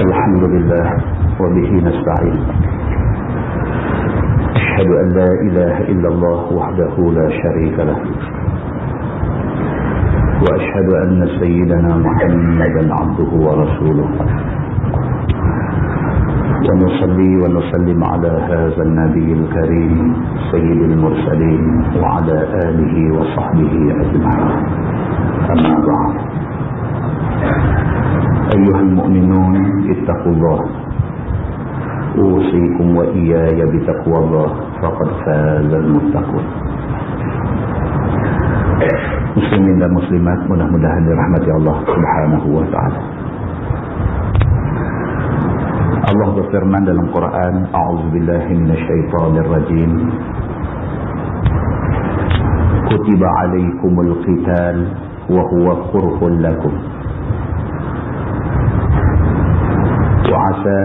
الحمد لله وبه نستعين. أشهد أن لا إله إلا الله وحده لا شريك له، وأشهد أن سيدنا محمدا عبده ورسوله، ونصلي ونسلم على هذا النبي الكريم سيد المرسلين وعلى آله وصحبه أجمعين. أما بعد، أيها المؤمنون اتقوا الله، أوصيكم وإياي بتقوى الله، فقد فاز المتقون. Muslimin dan muslimat, mudah-mudahan dirahmati Allah Subhanahu wa taala. Allah berfirman dalam Quran, A'udzubillahi minasyaitonir rajim. Kutiba 'alaikumul qital wa huwa kurhun lakum. وعسى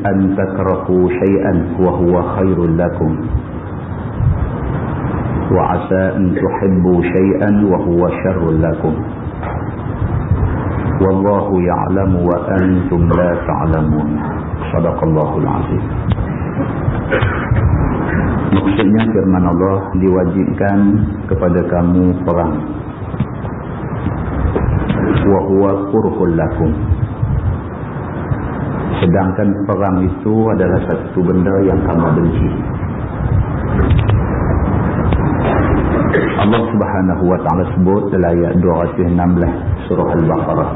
أن تكرهوا شيئا وهو خير لكم، وعسى أن تحبوا شيئا وهو شر لكم، والله يعلم وأنتم لا تعلمون. صدق الله العظيم. Maksudnya firman Allah, diwajibkan kepada kamu perang. Wa huwa kurhun lakum. Sedangkan perang itu adalah satu benda yang kamu benci. Allah Subhanahu wa taala sebut dalam ayat 216 surah Al-Baqarah.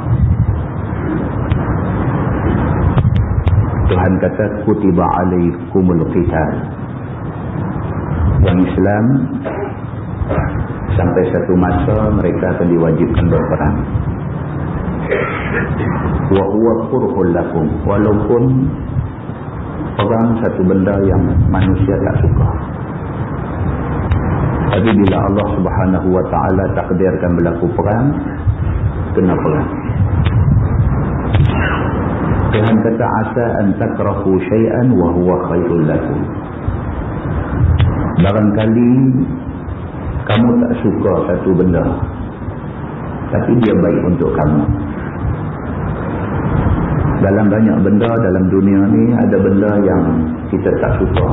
Tuhan kata, kutiba 'alaikumul qital. Yang Islam sampai satu masa mereka akan diwajibkan berperang. Wa huwa kurhun lakum, walaupun perang satu benda yang manusia tak suka. Tapi bila Allah Subhanahu wa taala takdirkan berlaku perang, kena perang. Tuhan kata, asa an takrahu syai'an wa huwa khairul lakum. Barangkali kamu tak suka satu benda, tapi dia baik untuk kamu. Dalam banyak benda dalam dunia ni, ada benda yang kita tak suka,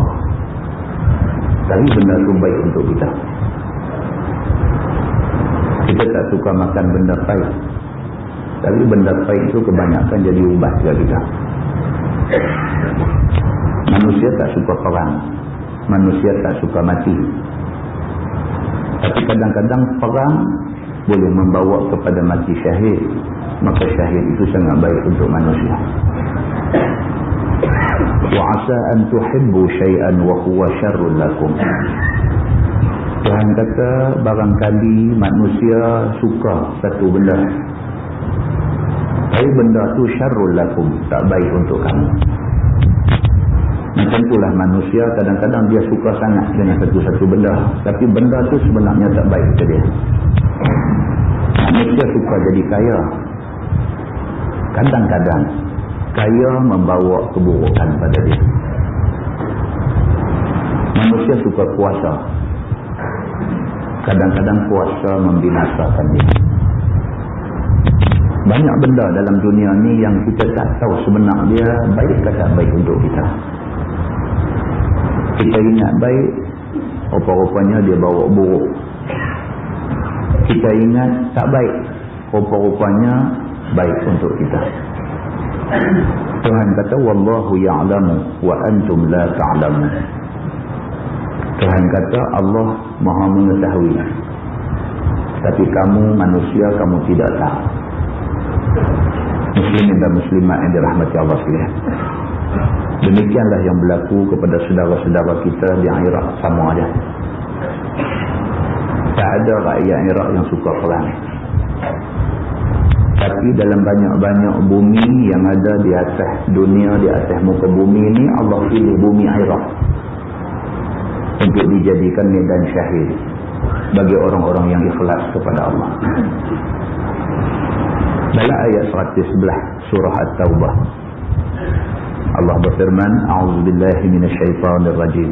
tapi benda tu baik untuk kita. Kita tak suka makan benda pahit, tapi benda pahit tu kebanyakan jadi ubat bagi kita. Manusia tak suka perang, manusia tak suka mati, tapi kadang-kadang perang boleh membawa kepada mati syahid. Maka syahid itu sangat baik untuk manusia. Wa asa an tuhibbu syai'an wa huwa syarrun lakum. Tuhan kata, barangkali manusia suka satu benda, tapi benda tu syarrun lakum, tak baik untuk kamu. Macam itulah manusia, kadang-kadang dia suka sangat dengan satu-satu benda, tapi benda tu sebenarnya tak baik ke dia. Manusia suka jadi kaya. Kadang-kadang kaya membawa keburukan pada dia. Manusia suka kuasa. Kadang-kadang kuasa membinasakan dia. Banyak benda dalam dunia ni yang kita tak tahu sebenarnya dia baik ke tak baik untuk kita. Kita ingat baik, rupa-rupanya dia bawa buruk. Kita ingat tak baik, rupa-rupanya baik untuk kita. Tuhan kata, wallahu ya'lamu wa antum la ta'lamun. Tuhan kata, Allah Maha mengetahui, tapi kamu manusia, kamu tidak tahu. Muslimin dan muslimat yang dirahmati Allah sekalian, demikianlah yang berlaku kepada saudara-saudara kita di Iraq sama ada. Tak ada rakyat Iraq yang suka perang. Tapi dalam banyak-banyak bumi yang ada di atas dunia, di atas muka bumi ini, Allah pilih bumi Iraq untuk dijadikan medan syahid bagi orang-orang yang ikhlas kepada Allah. Dalam ayat 111 surah At-Taubah, Allah berfirman, A'udzubillahi minasyaitonir rajim.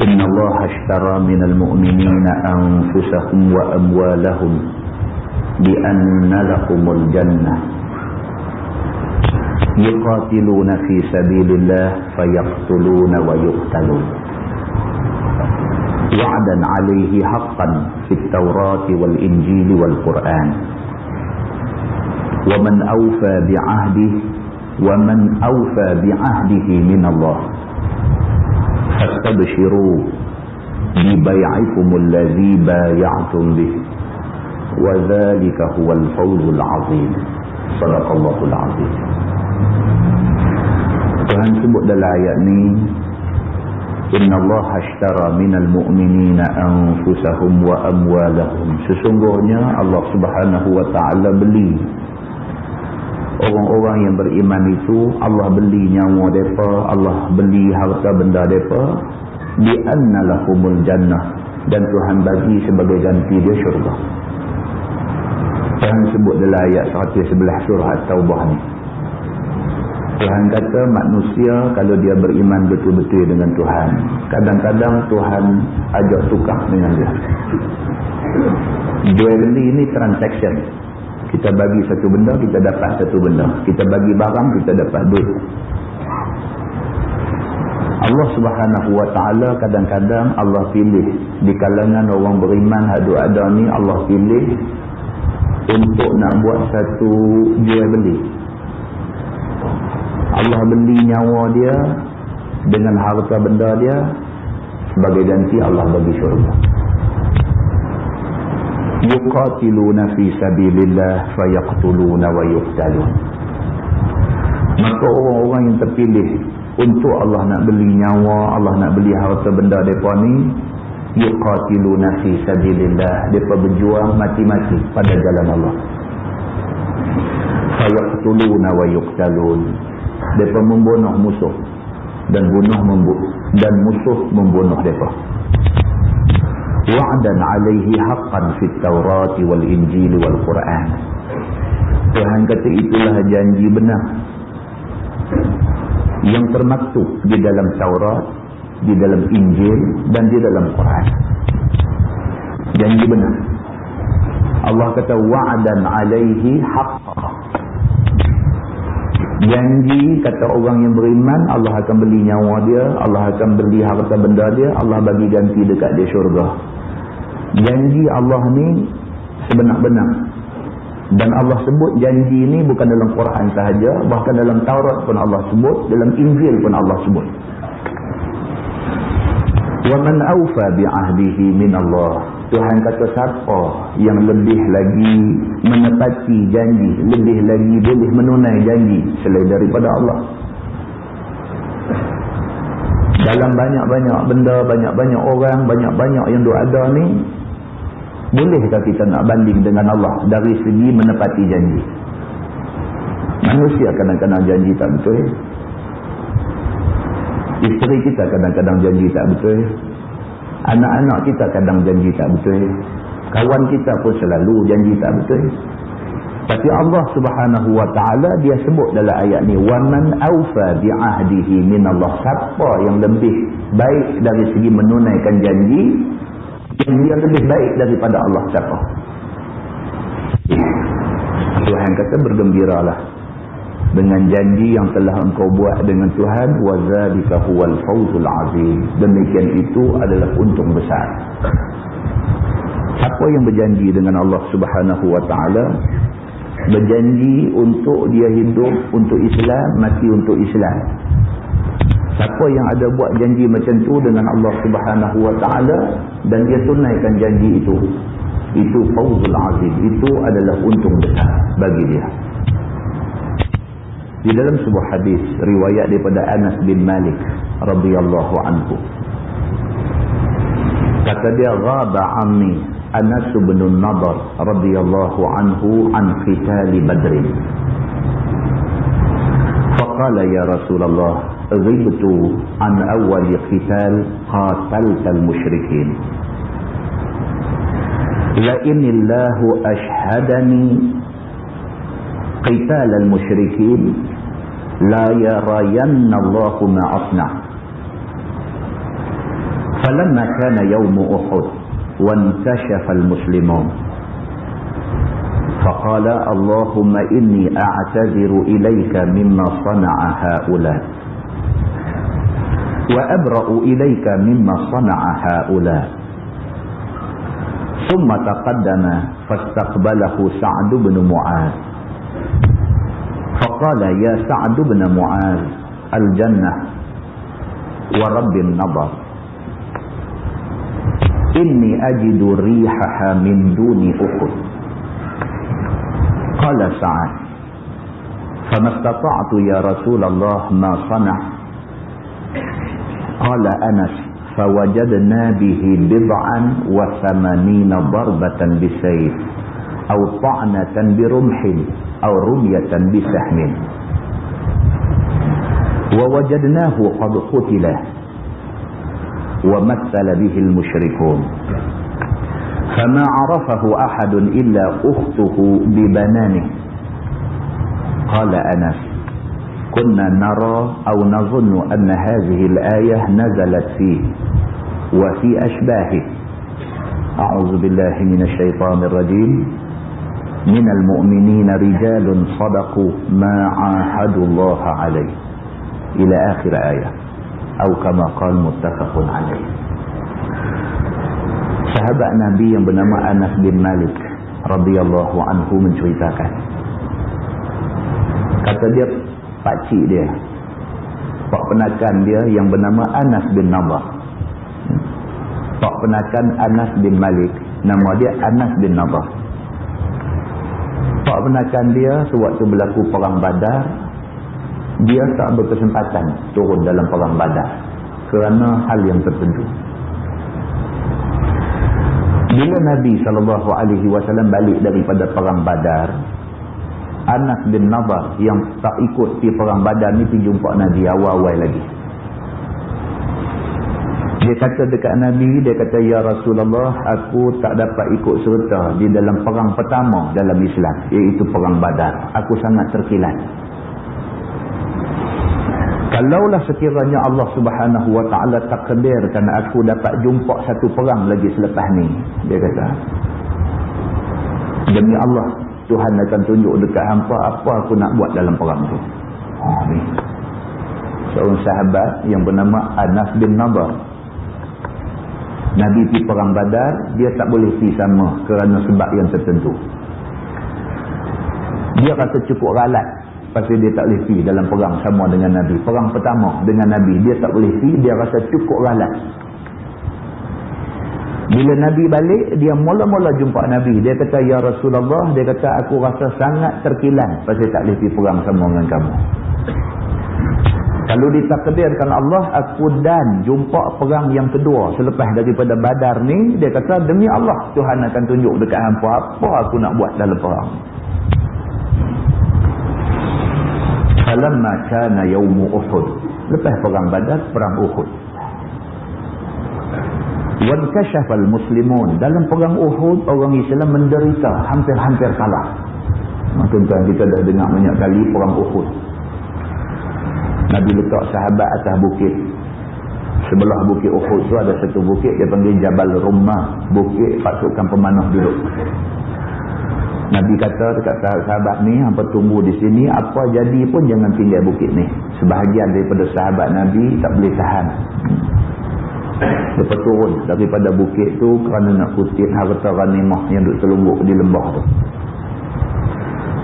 Inna Allah ashtara minal mu'minina anfusahum wa amwalahum bi'anna lahumul jannah yuqatiluna fi sabilillah fayaqtuluna wa yuqtalun wa'dan 'alaihi haqqan fit Taurati wal Injili wal Qur'an wa man awfa bi'ahdihi min Allah fastabshiru bi bai'ikumul ladzi bay'atum bih wa dzalika huwal fawzul 'azim. Shadaqallahul 'azim. Tuhan sebut dalam ayat ni, innallaha ashtara minal mu'minina anfusahum wa amwalahum. Sesungguhnya Allah Subhanahu wa taala beli orang-orang yang beriman itu, Allah beli nyawa depa, Allah beli harta benda depa, bi anna lahumul jannah, dan Tuhan bagi sebagai ganti dia syurga. Tuhan sebut dalam ayat 111 surah At-Taubah ni. Tuhan kata manusia kalau dia beriman betul-betul dengan Tuhan, kadang-kadang Tuhan ajak tukar dengan dia. Jual beli ini transaction. Kita bagi satu benda, kita dapat satu benda. Kita bagi barang, kita dapat duit. Allah Subhanahu wa taala kadang-kadang Allah pilih di kalangan orang beriman ada ni, Allah pilih untuk nak buat satu jual beli. Allah beli nyawa dia dengan harta benda dia, sebagai ganti Allah bagi syurga. Yuqatiluna fi sabilillah fayaqtuluna wa yuqtalun. Maka orang-orang yang terpilih untuk Allah nak beli nyawa, Allah nak beli harta benda mereka ni, yuqatiluna fi sabilillah, mereka berjuang mati-mati pada jalan Allah. Fayaqtuluna wa yuqtalun, mereka membunuh musuh dan musuh membunuh mereka. Wa'dan 'alaihi haqqan fit Taurati wal Injili wal Qur'an. Tuhan kata itulah janji benar yang termaktub di dalam Taurat, di dalam Injil dan di dalam Quran. Janji benar. Allah kata wa'dan 'alaihi haqqan. Janji kata orang yang beriman, Allah akan beli nyawa dia, Allah akan beli harta benda dia, Allah bagi ganti dekat dia syurga. Janji Allah ni sebenar-benar. Dan Allah sebut janji ni bukan dalam Quran sahaja, bahkan dalam Taurat pun Allah sebut, dalam Injil pun Allah sebut. Wa man awfa bi'ahdihi min Allah. Tuhan kata siapa yang lebih lagi menepati janji, lebih lagi boleh menunai janji selain daripada Allah. Dalam banyak-banyak benda, banyak-banyak orang, banyak-banyak yang ada ni, bolehkah kita nak banding dengan Allah dari segi menepati janji? Manusia kadang-kadang janji tak betul. Isteri kita kadang-kadang janji tak betul. Anak-anak kita kadang janji tak betul. Kawan kita pun selalu janji tak betul. Tapi Allah Subhanahu wa taala dia sebut dalam ayat ni, wa man awfa bi'ahdihi min Allah. Siapa yang lebih baik dari segi menunaikan janji, yang dia lebih baik daripada Allah siapa? Tuhan kata bergembiralah dengan janji yang telah engkau buat dengan Tuhan, wa zalika huwal fawzul azim. Demikian itu adalah untung besar. Siapa yang berjanji dengan Allah Subhanahu wa taala, berjanji untuk dia hidup untuk Islam, mati untuk Islam. Siapa yang ada buat janji macam tu dengan Allah Subhanahu wa taala dan dia tunaikan janji itu fawzul azim, itu adalah untung besar bagi dia. Di dalam sebuah hadis riwayat daripada Anas bin Malik radhiyallahu anhu, kata dia, ghaba ammi Anas bin Nadar radhiyallahu anhu an qital Badr. Faqala ya Rasulullah, ghibtu an awwal qital qatalta al-musyrikin. La inillahu ashhadani qital al-musyrikin la yarayanna Allahu ma asna. Falamma kana yawm Uhud wa inkashafa al-muslimun فقال اللهم إني أعتذر إليك مما صنع هؤلاء وأبرأ إليك مما صنع هؤلاء. ثم تقدم فاستقبله سعد بن معاذ فقال يا سعد بن معاذ الجنة ورب النظر إني أجد ريحها من دون أحد. قال سعد فما استطعت يا رسول الله ما صنع. قال أنس فوجدنا به 89 ضربة بسيف أو طعنة برمح أو رمية بسهم ووجدناه قد قتل ومثل به المشركون فما عرفه أحد إلا أخته ببنانه. قال أنس كنا نرى أو نظن أن هذه الآية نزلت فيه وفي أشباهه. أعوذ بالله من الشيطان الرجيم. من المؤمنين رجال صدقوا ما عاهدوا الله عليه إلى آخر آية أو كما قال متفق عليه. Sahabat Nabi yang bernama Anas bin Malik radhiyallahu anhu menceritakan, kata dia, pakcik dia, pak penakan dia yang bernama Anas bin Nadar, pak penakan Anas bin Malik, nama dia Anas bin Nadar. Pak penakan dia sewaktu berlaku perang Badar, dia tak berkesempatan turun dalam perang Badar kerana hal yang tertentu. Bila Nabi SAW balik daripada perang Badar, Anas bin Nadar yang tak ikut di perang Badar ni pergi jumpa Nabi awal-awal lagi. Dia kata dekat Nabi, dia kata, ya Rasulullah, aku tak dapat ikut serta di dalam perang pertama dalam Islam, iaitu perang Badar. Aku sangat terkilat. Kalaulah sekiranya Allah Subhanahu Wa Taala takdirkan aku dapat jumpa satu perang lagi selepas ni, dia kata, demi Allah, Tuhan akan tunjuk dekat hampa apa aku nak buat dalam perang tu. Ni seorang sahabat yang bernama Anas bin Nadar. Nabi pergi perang Badar, dia tak boleh pergi sama kerana sebab yang tertentu. Dia rasa cukup ralat pasal dia tak boleh pergi dalam perang sama dengan Nabi. Perang pertama dengan Nabi, dia tak boleh pergi, dia rasa cukup ralat. Bila Nabi balik, dia mula-mula jumpa Nabi. Dia kata, ya Rasulullah, dia kata, aku rasa sangat terkilan pasal tak boleh pergi perang sama dengan kamu. Kalau ditakdirkan Allah, aku dan jumpa perang yang kedua selepas daripada Badar ni, dia kata, demi Allah, Tuhan akan tunjuk dekat hampa apa aku nak buat dalam perang. Falamma kana yaumu Uhud. Lepas perang Badar, perang Uhud. Wankashafal muslimun. Dalam perang Uhud, orang Islam menderita, hampir-hampir kalah. Tuan-tuan, kita dah dengar banyak kali perang Uhud. Nabi letak sahabat atas bukit. Sebelah bukit Uhud tu ada satu bukit, dia panggil Jabal Rummah, bukit pasukan pemanah duduk. Nabi kata dekat sahabat ni, hampa tunggu di sini, apa jadi pun jangan tinggal bukit ni. Sebahagian daripada sahabat Nabi tak boleh tahan. Lepas turun daripada bukit tu kerana nak kutip harta ghanimah yang duduk terlungguk di lembah tu.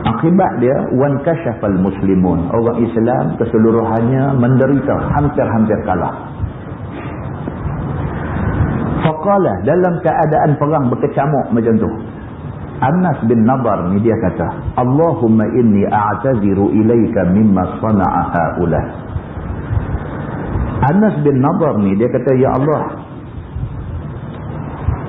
Akibat dia, wan kasyafal muslimun, orang Islam keseluruhannya menderita, hampir-hampir kalah. Faqala, dalam keadaan perang berkecamuk macam tu, Anas bin Nadar ni dia kata, Allahumma inni a'taziru ilaika mimma sana'a haula. Anas bin Nadar ni dia kata, ya Allah,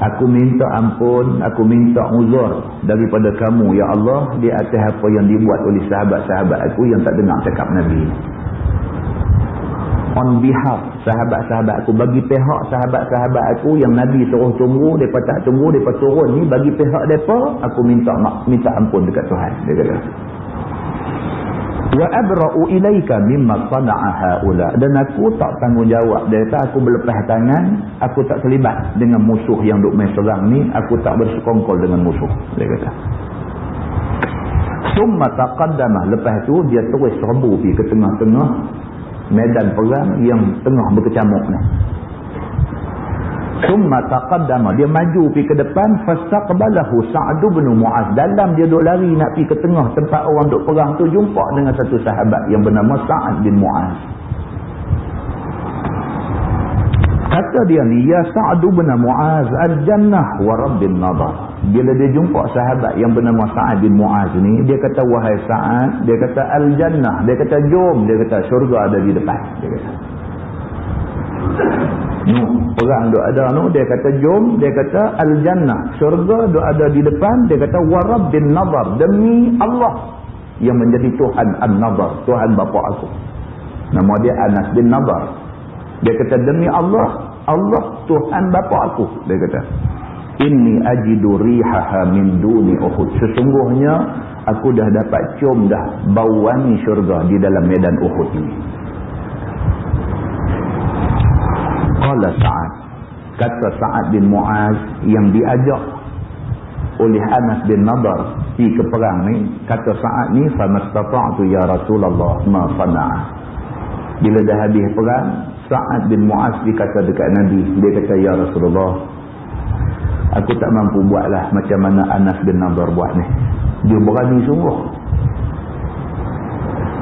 aku minta ampun, aku minta uzur daripada kamu, ya Allah, di atas apa yang dibuat oleh sahabat-sahabat aku yang tak dengar cakap Nabi. On behalf sahabat-sahabat aku, bagi pihak sahabat-sahabat aku yang Nabi suruh tunggu, mereka tak tunggu, mereka turun ni, bagi pihak mereka, aku minta ampun dekat Tuhan. Dia kata, wa abra'u ilaika mimma sana'a haula, dan aku tak tanggungjawab. Dia kata, aku berlepas tangan, aku tak terlibat dengan musuh yang duk main serang ni, aku tak bersekongkol dengan musuh. Dia kata, Summa taqaddama, lepas tu dia terus serbu pergi ke tengah-tengah medan perang yang tengah berkecamuk ni. Summa taqaddama, dia maju pergi ke depan. Fastaqbalahu Sa'd bin Mu'az. Dalam dia duk lari nak pergi ke tengah tempat orang duk perang tu, jumpa dengan satu sahabat yang bernama Sa'd bin Mu'az. Kata dia ni, ya Sa'd bin Mu'az, al-jannah wa rabbin nadar. Bila dia jumpa sahabat yang bernama Sa'd bin Mu'az ni, dia kata, wahai Sa'd, dia kata al-jannah, dia kata jom, dia kata syurga ada di depan, dia kata. Perang duk ada tu, dia kata jom, dia kata al-jannah, syurga duk ada di depan, dia kata wa rabbin nadar, demi Allah yang menjadi Tuhan an-nadar, Tuhan bapa aku. Nama dia Anas bin Nadar. Dia kata demi Allah, Allah Tuhan bapa aku, dia kata. Inni ajidu rihaha min duni Uhud. Sesungguhnya aku dah dapat cium dah bau wangi syurga di dalam medan Uhud ini. Qala Sa'ad, kata Sa'ad bin Mu'az yang diajak oleh Anas bin Nadar pergi ke perang ni, kata Sa'ad ni, famastata'tu ya Rasulullah ma sana'a. Bila dah habis perang, Sa'ad bin Mu'az dikata dekat Nabi, dia kata, ya Rasulullah, aku tak mampu buatlah macam mana Anas bin Nadar buat ni. Dia berani sungguh.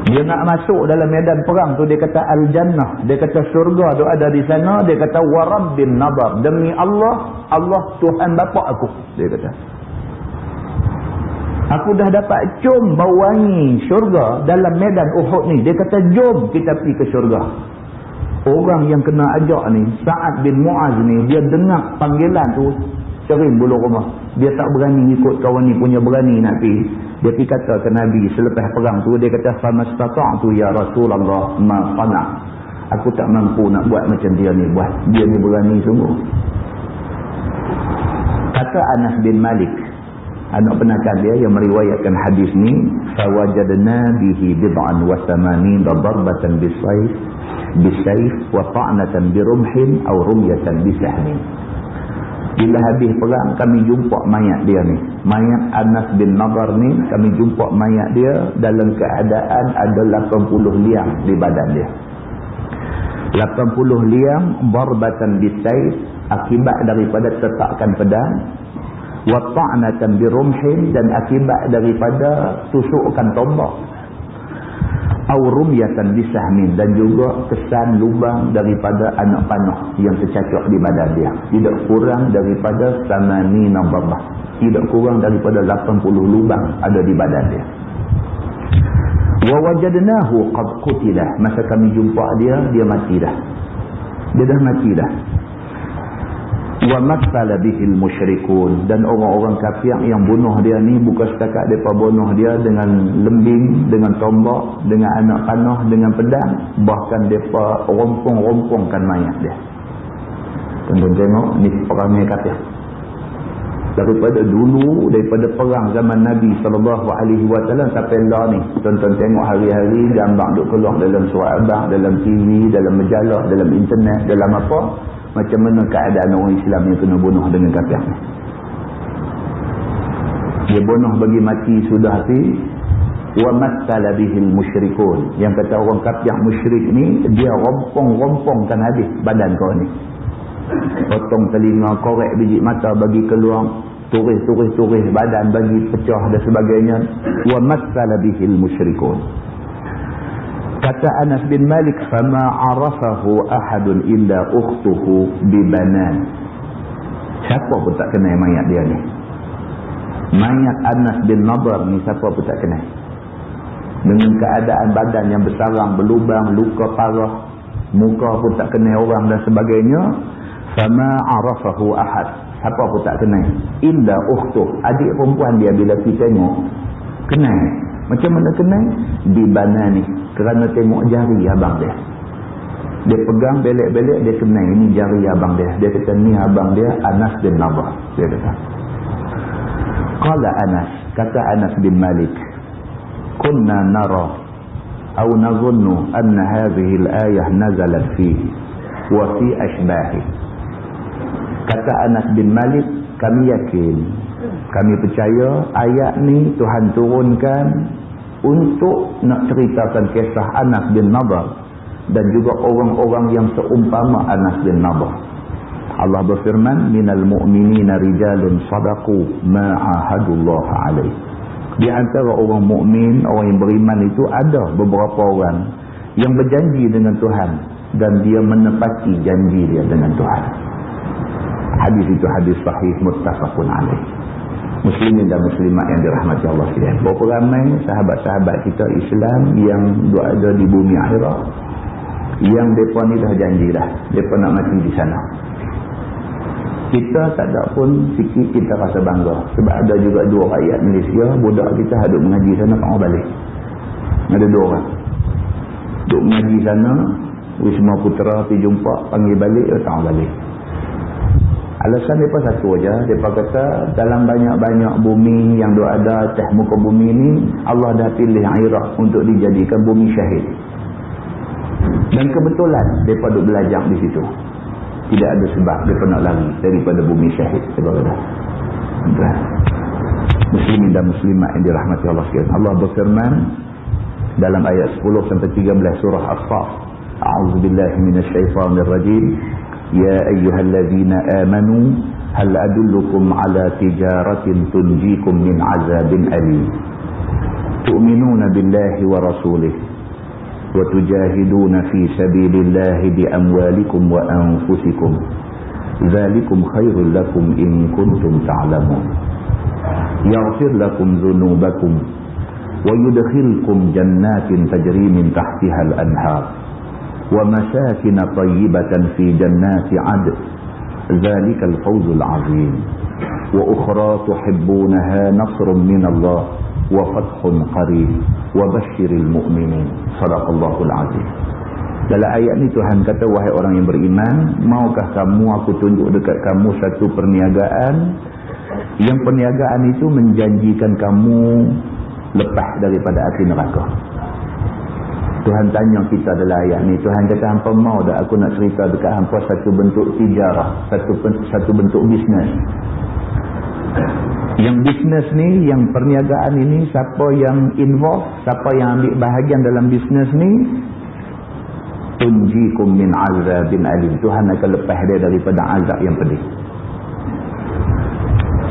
Dia nak masuk dalam medan perang tu, dia kata al-jannah, dia kata syurga tu ada di sana, dia kata wa rabbin nadar, demi Allah, Allah Tuhan bapa aku, dia kata. Aku dah dapat cium bau wangi syurga dalam medan Uhud ni. Dia kata jom kita pergi ke syurga. Orang yang kena ajak ni, Sa'ad bin Mu'az ni, dia dengar panggilan tu, cerim bulu rumah. Dia tak berani ikut kawan ni punya berani nak pergi. Dia pergi kata ke Nabi selepas perang tu, dia kata famastata'tu ya Rasulullah ma sana'. Aku tak mampu nak buat macam dia ni buat. Dia ni berani sungguh. Kata Anas bin Malik, anak penakan dia yang meriwayatkan hadis ni, fawajadna bihi bid'an wa thamanina darbatan bisayf wa ta'natan birumhin aw rumyatan bisahmin. Bila habis perang, kami jumpa mayat dia ni, mayat Anas bin Nadar ni, kami jumpa mayat dia dalam keadaan ada 80 liang di badan dia. 80 liang darbatan bisayf, akibat daripada tetakan pedang, wa ta'natan birumhin, dan akibat daripada tusukkan tombak, au rumyatan bisahmin, dan juga kesan lubang daripada anak panah yang tercacak di badan dia. Tidak kurang daripada samani nambah, tidak kurang daripada 80 lubang ada di badan dia. Wa wajadnahu qad qutila, masa kami jumpa dia mati dah. Dia dah mati dah. Wa matsala bihil musyrikun, dan orang-orang kafir yang bunuh dia ni bukan setakat depa bunuh dia dengan lembing, dengan tombak, dengan anak panah, dengan pedang, bahkan depa rompong-rompongkan mayat dia. Tuan-tuan tengok ni perangai kafir. Daripada dulu, daripada perang zaman Nabi SAW sampai lah ni, tuan-tuan tengok hari-hari gambar duk keluar dalam surat abang, dalam TV, dalam majalah, dalam internet, dalam apa, macam mana keadaan orang Islam yang kena bunuh dengan kafir ni. Dia bunuh bagi mati sudah hati. Wa matsala bihil musyrikun, yang kata orang kafir musyrik ni, dia rompong-rompongkan habis badan kau ni. Potong telinga, korek biji mata bagi keluar, turis badan bagi pecah dan sebagainya. Wa matsala bihil musyrikun. Kata Anas bin Malik, fama arafahu ahadun illa ukhtuhu bibanan. Siapa pun tak kenal mayat dia ni. Mayat Anas bin Nadar ni siapa pun tak kenal. Dengan keadaan badan yang bersarang, berlubang, luka parah, muka pun tak kenal orang dan sebagainya. Fama arafahu ahad, siapa pun tak kenal illa ukhtuh, adik perempuan dia. Bila kita tengok, kenal. Macam mana kenal? Di bana ni, kerana tengok jari abang dia. Dia pegang belek-belek, dia kenal ini jari abang dia. Dia kata ni abang dia Anas bin Nadar, dia kata. Qala Anas, kata Anas bin Malik, kunna nara aw nazunnu anna hadhihi al-ayah nazalat fihi wa fi ashbahi. Kata Anas bin Malik, kami yakin Kami percaya ayat ni Tuhan turunkan untuk nak ceritakan kisah Anas bin Nadhr dan juga orang-orang yang seumpama Anas bin Nadhr. Allah berfirman, minal mu'minina rijalun sadaqu ma ahadullah alaih. Di antara orang mukmin, orang yang beriman itu ada beberapa orang yang berjanji dengan Tuhan dan dia menepati janji dia dengan Tuhan. Hadis itu hadis sahih muttafaqun alaih. Muslimin dan muslimat yang dirahmati Allah sekalian. Berapa ramai sahabat-sahabat kita Islam yang ada di bumi akhirat yang mereka ni dah janji dah, mereka nak mati di sana. Kita tak ada pun sikit kita rasa bangga. Sebab ada juga dua rakyat Malaysia, budak kita duduk mengaji sana, tak mau balik. Ada dua orang. Duduk mengaji sana, Wisma Putra pergi jumpa, panggil balik, tak mau balik. Alasan mereka satu aja. Mereka kata, dalam banyak-banyak bumi yang ada atas muka bumi ini, Allah dah pilih Iraq untuk dijadikan bumi syahid. Dan kebetulan, mereka duduk belajar di situ. Tidak ada sebab mereka nak lari daripada bumi syahid. Muslimin dan muslimat yang dirahmati Allah sekalian. Allah berfirman dalam ayat 10-13 surah As-Saff. A'udzubillahi minasyaitonirrajim. Ya ayyuhallazina amanu hal adullukum ala tijaratin tunjikum min azabin alim. Tu'minuna billahi wa rasulih wa tujahiduna fi sabilillahi bi amwalikum wa anfusikum. Dzalikum khairul lakum in kuntum ta'lamun. Yaghfir lakum dhunubakum wa yudkhilkum jannatin tajri min tahtiha al-anhar wa masakin tayyibatan fi jannati 'adn. Dzalikal fawzul 'azim. Wa ukhra tuhibbunaha nasrun min Allah wa fathun qarib wa basyiril mu'minin. Sadaqallahul azim. Dalam ayat ni Tuhan kata, wahai orang yang beriman, maukah kamu aku tunjuk dekat kamu satu perniagaan yang perniagaan itu menjanjikan kamu lepas daripada api neraka. Tuhan tanya kita dalam ayat ni, Tuhan kata, hampa mau tak aku nak cerita dekat hampa satu bentuk tijarah, satu bentuk bisnes. Yang bisnes ni, yang perniagaan ini, siapa yang involve, siapa yang ambil bahagian dalam bisnes ni, tunjikum min azabin alim. Tuhan akan lepas dia daripada azab yang pedih.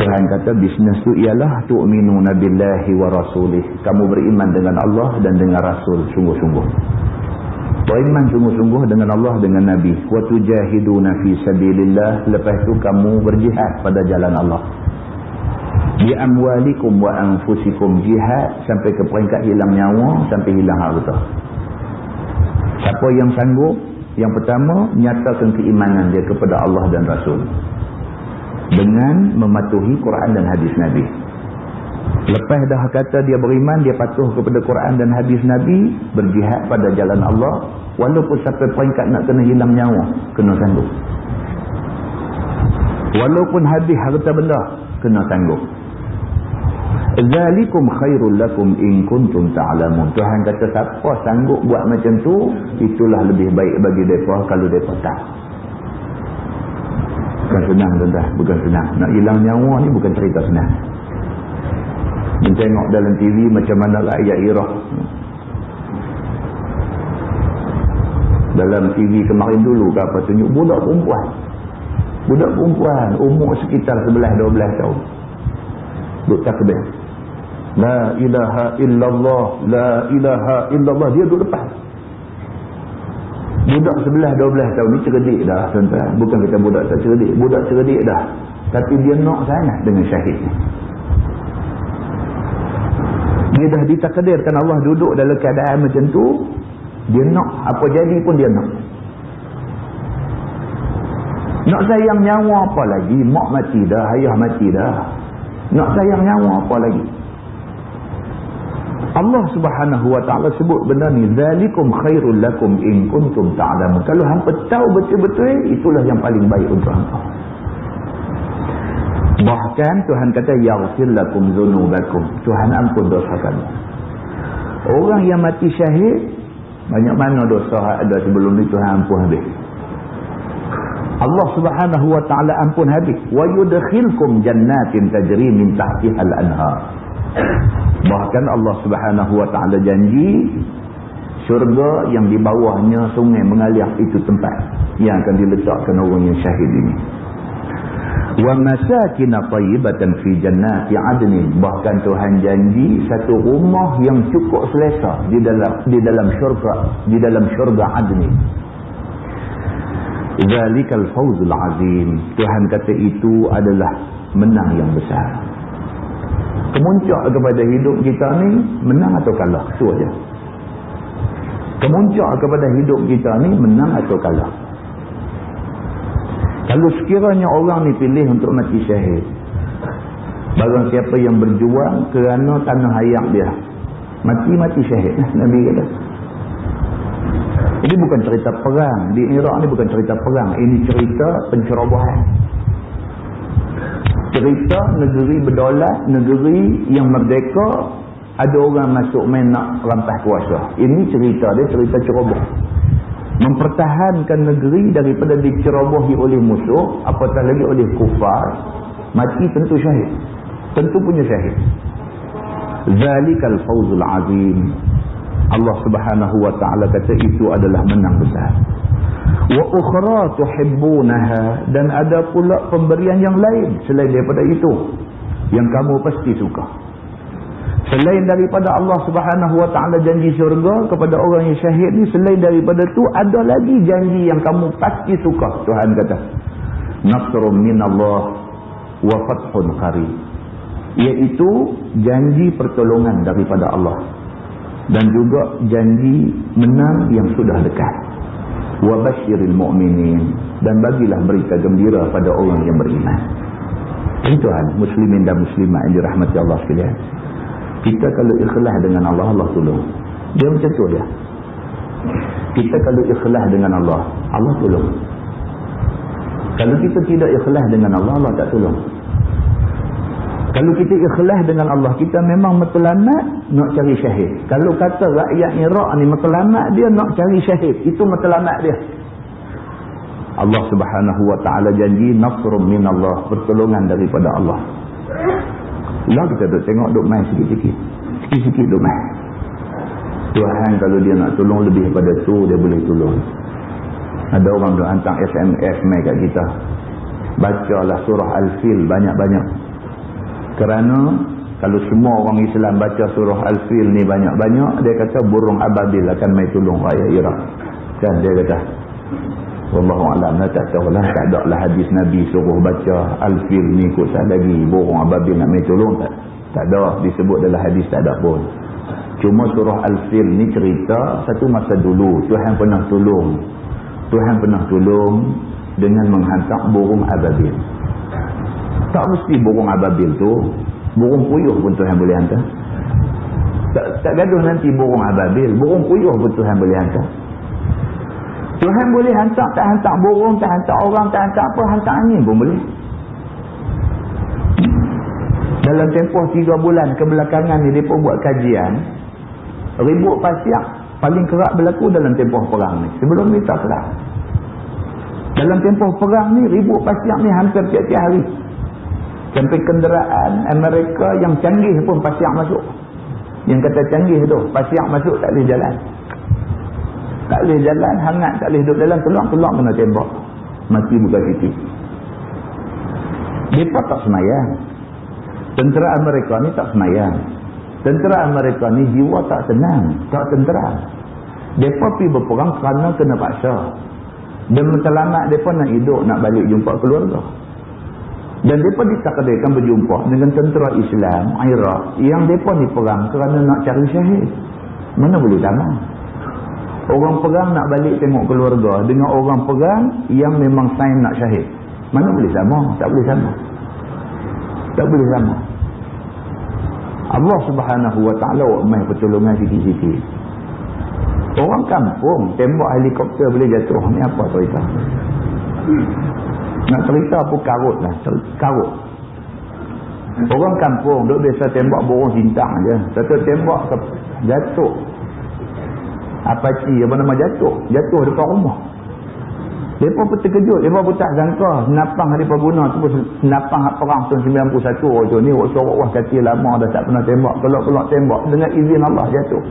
Tuhan kata bisnes tu ialah tu'minuna billahi wa rasulih. Kamu beriman dengan Allah dan dengan Rasul sungguh-sungguh. Beriman sungguh-sungguh dengan Allah, dengan Nabi. Wa tujahiduna fi sabilillah. Lepas tu kamu berjihad pada jalan Allah. Bi amwalikum wa anfusikum, jihad sampai ke peringkat hilang nyawa, sampai hilang harta. Siapa yang sanggup? Yang pertama, nyatakan keimanan dia kepada Allah dan Rasul dengan mematuhi Quran dan hadis Nabi. Lepas dah kata dia beriman, dia patuh kepada Quran dan hadis Nabi, berjihad pada jalan Allah, walaupun sampai peringkat nak kena hilang nyawa, kena sanggup. Walaupun habis harta benda, kena sanggup. Zalikum khairul lakum in kuntum ta'lamun. Tuhan kata siapa sanggup buat macam tu, itulah lebih baik bagi mereka kalau mereka tak. Bukan senang tuan-tuan, bukan senang. Nak hilang nyawa ni bukan cerita senang. Tengok dalam TV macam mana rakyat Iraq. Dalam TV kemarin dulu ke apa tunjuk budak perempuan. Budak perempuan umur sekitar 11-12 tahun. Duk takbir. La ilaha illallah, la ilaha illallah. Dia duduk depan. Budak 11-12 tahun ni cerdik dah tuan-tuan. Bukan kata budak tak cerdik. Budak cerdik dah. Tapi dia nak sangat dengan syahid. Dia dah ditakdirkan Allah duduk dalam keadaan macam tu. Dia nak. Apa jadi pun dia nak. Nak sayang nyawa apa lagi? Mak mati dah, ayah mati dah. Nak sayang nyawa apa lagi? Allah Subhanahu wa taala sebut benda ni, zalikum khairul lakum in kuntum ta'lamun. Kalau hangpa tahu betul-betul, itulah yang paling baik untuk hangpa. Bahkan Tuhan kata yaghfir lakum dzunubakum. Tuhan ampun dosa kamu. Orang yang mati syahid, banyak mana dosa ada sebelum ni Tuhan ampun habis. Allah Subhanahu wa taala ampun habis. Wa yudkhilkum jannatin tajri min tahtiha al-anhar. Bahkan Allah Subhanahu wa taala janji syurga yang di bawahnya sungai mengalir, itu tempat yang akan diletakkan orang yang syahid ini. Wa masakin tayyibatan fi jannati adnin. Bahkan Tuhan janji satu rumah yang cukup selesa di dalam syurga adnin. Zalikal fawzul azim. Tuhan kata itu adalah menang yang besar. Kemuncak kepada hidup kita ni menang atau kalah, tu aja. Kemuncak kepada hidup kita ni menang atau kalah. Kalau sekiranya orang ni pilih untuk mati syahid, barang siapa yang berjuang kerana tanah air dia, mati syahid. Nabi kata. Ini bukan cerita perang. Di Iraq ni bukan cerita perang. Ini cerita pencerobohan. Cerita negeri berdaulat, negeri yang merdeka, ada orang masuk main nak rampas kuasa. Ini cerita dia, cerita ceroboh. Mempertahankan negeri daripada dicerobohi oleh musuh, apatah lagi oleh kufar, mati tentu syahid. Tentu punya syahid. Zalikal fawzul azim. Allah Subhanahu wa taala kata itu adalah menang besar. Wa ukhra tuhibbunaha, dan ada pula pemberian yang lain selain daripada itu yang kamu pasti suka. Selain daripada Allah Subhanahu wa taala janji syurga kepada orang yang syahid ni, selain daripada tu ada lagi janji yang kamu pasti suka. Tuhan kata, nasrun minallah wa fathun qarib, iaitu janji pertolongan daripada Allah dan juga janji menang yang sudah dekat. Wa basyiril mu'minin, dan bagilah berita gembira pada orang yang beriman. Tuan muslimin dan muslimat yang dirahmati Allah sekalian, kita kalau ikhlas dengan Allah, Allah tolong. Dia macam tu dia. Kita kalau ikhlas dengan Allah, Allah tolong. Kalau kita tidak ikhlas dengan Allah, Allah tak tolong. Kalau kita ikhlas dengan Allah, kita memang matlamat nak cari syahid. Kalau kata rakyat Iraq ni matlamat dia nak cari syahid, itu matlamat dia. Allah Subhanahu wa taala janji nasrun minallah, pertolongan daripada Allah. Lah kita duk tengok duk main sikit-sikit. Sikit-sikit duk main. Tuhan kalau dia nak tolong lebih daripada tu, dia boleh tolong. Ada orang duk hantar SMS mai kat kita. Bacalah surah Al-Fil banyak-banyak. Kerana kalau semua orang Islam baca surah Al-Fil ni banyak-banyak, dia kata burung ababil akan mai tolong rakyat Iraq. Kan dia kata. Wallahu a'lam, tak tahulah, tak ada lah hadis Nabi suruh baca Al-Fil ni kot lagi burung ababil nak mai tolong, tak ada disebut dalam hadis, tak ada pun. Cuma surah Al-Fil ni cerita satu masa dulu Tuhan pernah tolong dengan menghantar burung ababil. Tak mesti burung ababil tu, burung puyuh pun Tuhan boleh hantar. Tak gaduh nanti burung ababil, burung puyuh pun Tuhan boleh hantar. Tuhan boleh hantar, tak hantar burung, tak hantar orang, tak hantar apa, hantar angin pun boleh. Dalam tempoh 3 bulan kebelakangan ni, mereka buat kajian, ribut pasiak paling kerap berlaku dalam tempoh perang ni. Sebelum ni tak perang. Dalam tempoh perang ni, ribut pasiak ni hampir tiap-tiap hari. Sampai kenderaan Amerika yang canggih pun pasiak masuk. Yang kata canggih tu, pasiak masuk tak boleh jalan. Tak boleh jalan, hangat tak boleh duduk dalam, keluar kena tembak. Mati buka titik. Mereka tak semayang. Tentera Amerika ni tak semayang. Tentera Amerika ni jiwa tak tenang, tak tentera. Mereka pergi berperang kerana kena paksa. Dan matlamat mereka nak hidup, nak balik jumpa keluarga. Dan mereka ditakdirkan berjumpa dengan tentera Islam Iraq yang mereka ni perang kerana nak cari syahid. Mana boleh sama? Orang perang nak balik tengok keluarga dengan orang perang yang memang sign nak syahid. Mana boleh sama? Tak boleh sama. Tak boleh sama. Allah Subhanahu wa taala main pertolongan sikit-sikit. Orang kampung tembak helikopter boleh jatuh. Ni apa cerita? Nak cerita pun karut lah. Karut. Orang kampung duk biasa tembak burung sintang je. Satu tembak jatuh. Apache apa nama jatuh depan rumah. Mereka pun terkejut. Mereka pun tak sangka senapang mereka guna tu pun senapang perang tahun 91 tu ni. Sorok wah kaki lama dah tak pernah tembak. Kelak-kelak tembak dengan izin Allah jatuh.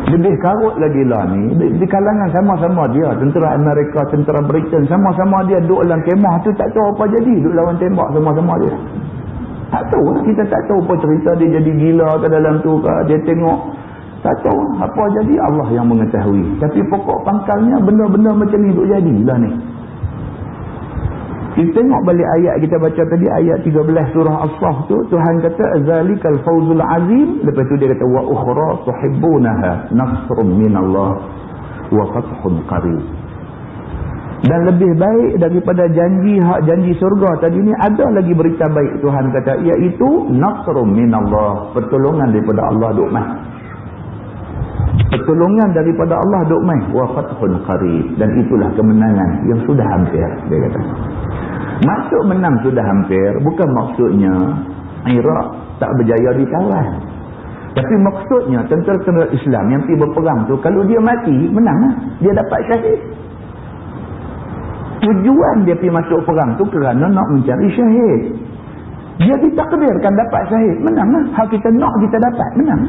Lebih karut lagi lah ni. Di kalangan sama-sama dia. Tentera Amerika, tentera Britain. Sama-sama dia duduk dalam kemah tu tak tahu apa jadi. Duduk lawan tembak sama-sama dia. Tak tahu lah. Kita tak tahu apa cerita dia jadi gila ke dalam tu ke. Dia tengok. Tak tahu apa jadi, Allah yang mengetahui. Tapi pokok pangkalnya benda-benda macam ni duk jadi lah ni. Kita tengok balik ayat kita baca tadi, ayat 13 surah As-Saff tu, Tuhan kata zalikal fawzul azim. Lepas tu dia kata wa ukhra tuhibbunaha nasrun minallah wa fathun qarib. Dan lebih baik daripada janji surga tadi ni, ada lagi berita baik Tuhan kata, iaitu nasrun minallah, pertolongan daripada Allah duk mai. Pertolongan daripada Allah duk mai, wa fathun qarib, dan itulah kemenangan yang sudah hampir, dia kata. Maksud menang sudah hampir bukan maksudnya Iraq tak berjaya ditawan. Tapi maksudnya tentera-tentera Islam yang pergi berperang tu, kalau dia mati, menang lah. Dia dapat syahid. Tujuan dia pergi masuk perang tu kerana nak mencari syahid. Dia ditakdirkan dapat syahid, menang lah. Hal kita nak, kita dapat, menang.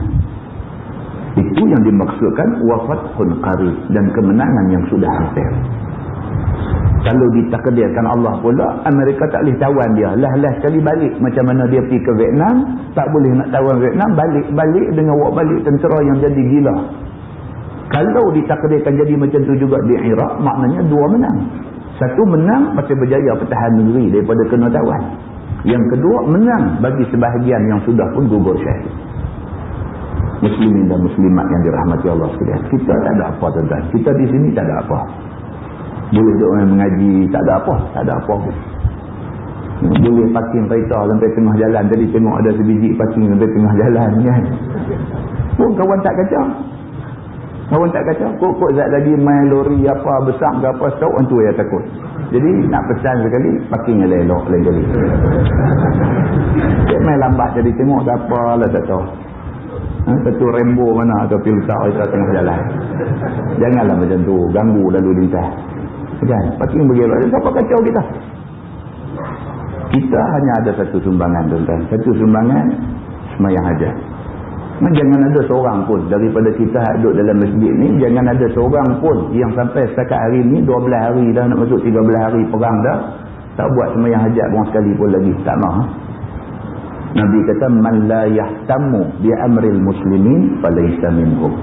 Itu yang dimaksudkan wafathun qarib, dan kemenangan yang sudah hampir. Kalau ditakdirkan Allah pula, Amerika tak boleh tawan dia. Lah sekali balik. Macam mana dia pergi ke Vietnam, tak boleh nak tawan Vietnam, balik dengan wak balik tentera yang jadi gila. Kalau ditakdirkan jadi macam tu juga di Iraq, maknanya dua menang. Satu menang masih berjaya pertahan negeri daripada kena tawan. Yang kedua menang bagi sebahagian yang sudah pun gugur syahid. Muslimin dan muslimat yang dirahmati Allah sekalian. Kita tak ada apa tuan-tuan. Kita di sini tak ada apa. Boleh duduk mengaji, tak ada apa. Tak ada apa pun. Boleh parking kereta sampai tengah jalan. Tadi tengok ada sebiji parking sampai tengah jalan kan. Pun kawan tak kacau. Kawan tak kacau. Kok zat lagi main lori apa besar ke apa, setahu orang tu yang takut. Jadi nak pesan sekali, parking yang elok lain kali. Dia main lambat jadi tengok tak apa lah, tak tahu. Satu Rambo mana atau pilih kita tengah jalan. Janganlah macam tu, ganggu lalu lintas. Kan? Parking begitu. Siapa kacau kita? Kita hanya ada satu sumbangan, tuan-tuan. Satu sumbangan, sembahyang hajat. Jangan ada seorang pun daripada kita duduk dalam masjid ni, jangan ada seorang pun yang sampai setakat hari ni 12 hari dah nak masuk 13 hari perang dah, tak buat sembahyang hajat pun sekali pun lagi. Tak mahu. Nabi kata man la yahtamu bi amril muslimin falaysa minhum.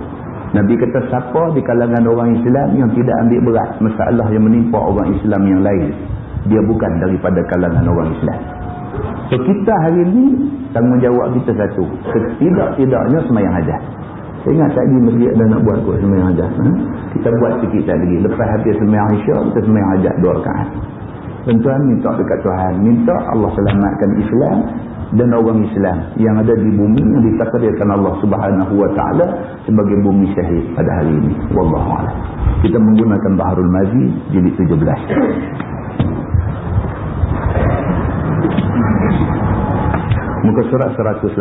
Nabi kata siapa di kalangan orang Islam yang tidak ambil berat masalah yang menimpa orang Islam yang lain, dia bukan daripada kalangan orang Islam. So kita hari ini tanggungjawab kita satu, setidak-tidaknya sembahyang hajat. Saya ingat tadi masjid dah nak buat kot sembahyang hajat. Kita buat sikit lagi. Lepas habis sembahyang Isyak, kita sembahyang hajat 2 rakaat. Tuan-tuan minta dekat Tuhan, minta Allah selamatkan Islam dan orang Islam yang ada di bumi yang ditakdirkan Allah Subhanahu wa taala sebagai bumi syahid pada hari ini. Wallahu a'lam. Kita menggunakan Baharul Mazi jilid 17. Muka surat 189.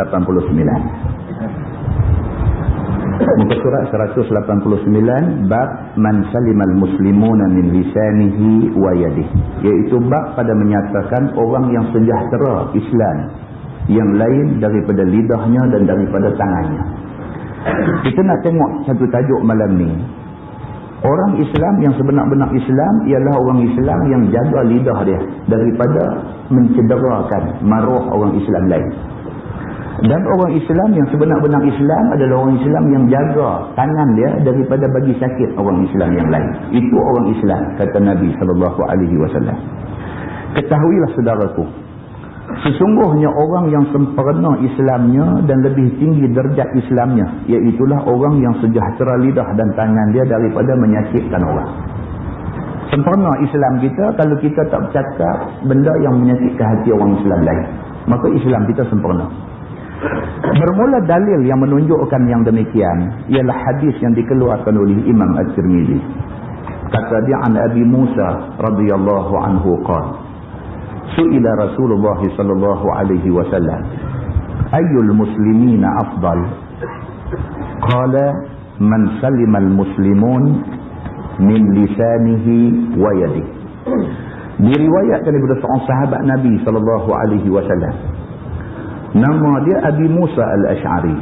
Muka surat 189 bab man salimal muslimuna min lisanihi wa yadihi, iaitu bab pada menyatakan orang yang sejahtera Islam yang lain daripada lidahnya dan daripada tangannya. Kita nak tengok satu tajuk malam ni. Orang Islam yang sebenar-benar Islam ialah orang Islam yang jaga lidah dia daripada mencederakan maruah orang Islam lain. Dan orang Islam yang sebenar-benar Islam adalah orang Islam yang jaga tangan dia daripada bagi sakit orang Islam yang lain. Itu orang Islam, kata Nabi SAW. Ketahuilah saudaraku, sesungguhnya orang yang sempurna Islamnya dan lebih tinggi derajat Islamnya, iaitulah orang yang sejahtera lidah dan tangan dia daripada menyakitkan orang. Sempurna Islam kita kalau kita tak bercakap benda yang menyakitkan hati orang Islam lain, maka Islam kita sempurna. Bermula dalil yang menunjukkan yang demikian ialah hadis yang dikeluarkan oleh Imam At-Tirmizi. Kata dia an Abi Musa radhiyallahu anhu qala su'ila Rasulullah sallallahu alaihi wasallam ayyul muslimina afdal, qala man salima al-muslimun min lisanihi wa yadihi. Diriwayatkan daripada seorang sahabat Nabi SAW. Nama dia Abi Musa al-Ash'ari.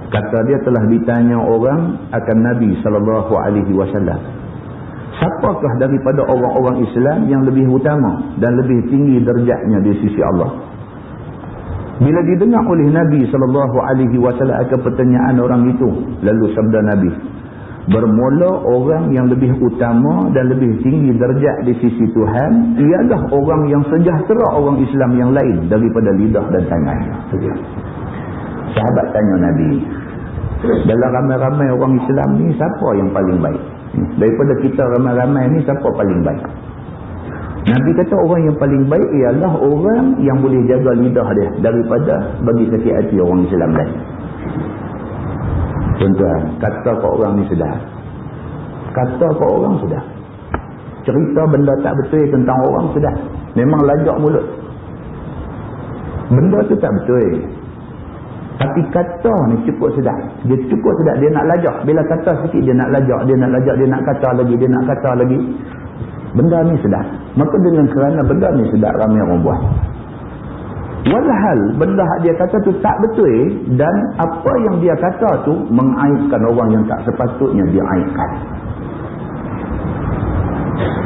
Kata dia telah ditanya orang akan Nabi SAW. Siapakah daripada orang-orang Islam yang lebih utama dan lebih tinggi derajatnya di sisi Allah? Bila didengar oleh Nabi SAW akan pertanyaan orang itu, lalu sabda Nabi, bermula orang yang lebih utama dan lebih tinggi derajat di sisi Tuhan ialah orang yang sejahtera orang Islam yang lain daripada lidah dan tangannya. Sahabat tanya Nabi, dalam ramai-ramai orang Islam ni siapa yang paling baik? Daripada kita ramai-ramai ni siapa paling baik? Nabi kata orang yang paling baik ialah orang yang boleh jaga lidah dia daripada bagi sakit hati orang Islam lain. Tuan-tuan, kata ke orang ni sudah. Kata ke orang sudah. Cerita benda tak betul tentang orang sudah. Memang lajak mulut. Benda tu tak betul. Tapi kata ni cukup sedap. Dia cukup sedap. Dia nak lajak. Bila kata sikit dia nak lajak. Dia nak lajak. Dia nak kata lagi. Dia nak kata lagi. Benda ni sedap. Maka dengan kerana benda ni sedap, ramai orang buat. Walhal benda dia kata tu tak betul, dan apa yang dia kata tu mengaibkan orang yang tak sepatutnya dia aibkan.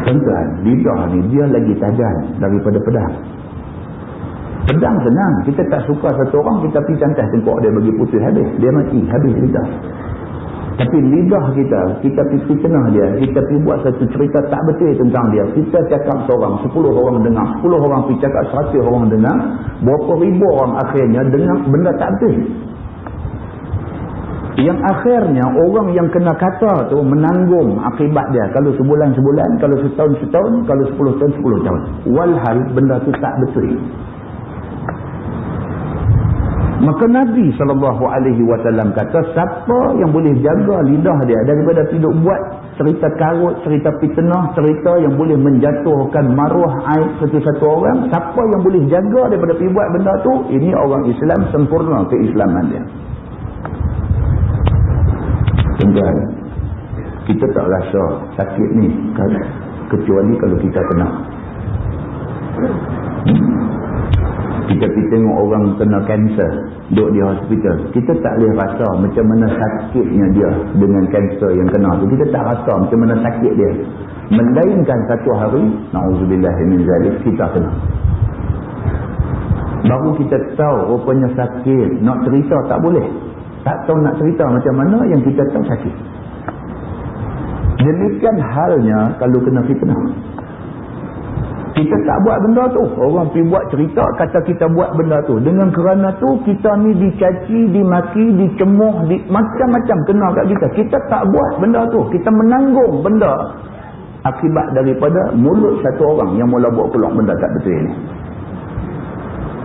Tuan-tuan, lidah ni dia lagi tajam daripada pedang. Pedang senang, kita tak suka satu orang, kita pergi cantas tengkok dia bagi putih, habis dia mati, habis lidah. Tapi lidah kita pergi kenal dia, kita pergi buat satu cerita tak betul tentang dia, kita cakap seorang, 10 orang dengar, 10 orang pergi cakap, 100 orang dengar, berapa ribu orang akhirnya dengar benda tak betul. Yang akhirnya orang yang kena kata tu menanggung akibat dia, kalau sebulan-sebulan, kalau setahun-setahun, kalau 10 tahun 10 tahun. Walhal benda tu tak betul. Maka Nabi SAW kata, siapa yang boleh jaga lidah dia daripada tidak buat cerita karut, cerita fitnah, cerita yang boleh menjatuhkan maruah aib satu-satu orang, siapa yang boleh jaga daripada pergi buat benda tu, ini orang Islam sempurna keislaman dia. Tuan-tuan, kita tak rasa sakit ni kecuali kalau kita kena. Kita pergi tengok orang kena kanser, duduk di hospital, kita tak boleh rasa macam mana sakitnya dia dengan kanser yang kena tu. Kita tak rasa macam mana sakit dia, melainkan satu hari, na'udzubillah min zalik, kita kena, baru kita tahu rupanya sakit. Nak cerita tak boleh, tak tahu nak cerita macam mana, yang kita tahu sakit. Demikian halnya kalau kena fitnah. Kita tak buat benda tu, orang pergi buat cerita kata kita buat benda tu. Dengan kerana tu kita ni dicaci, dimaki, dicemuh, macam-macam kena kat kita. Kita tak buat benda tu, kita menanggung benda akibat daripada mulut satu orang yang mula buat keluar benda tak betul ni.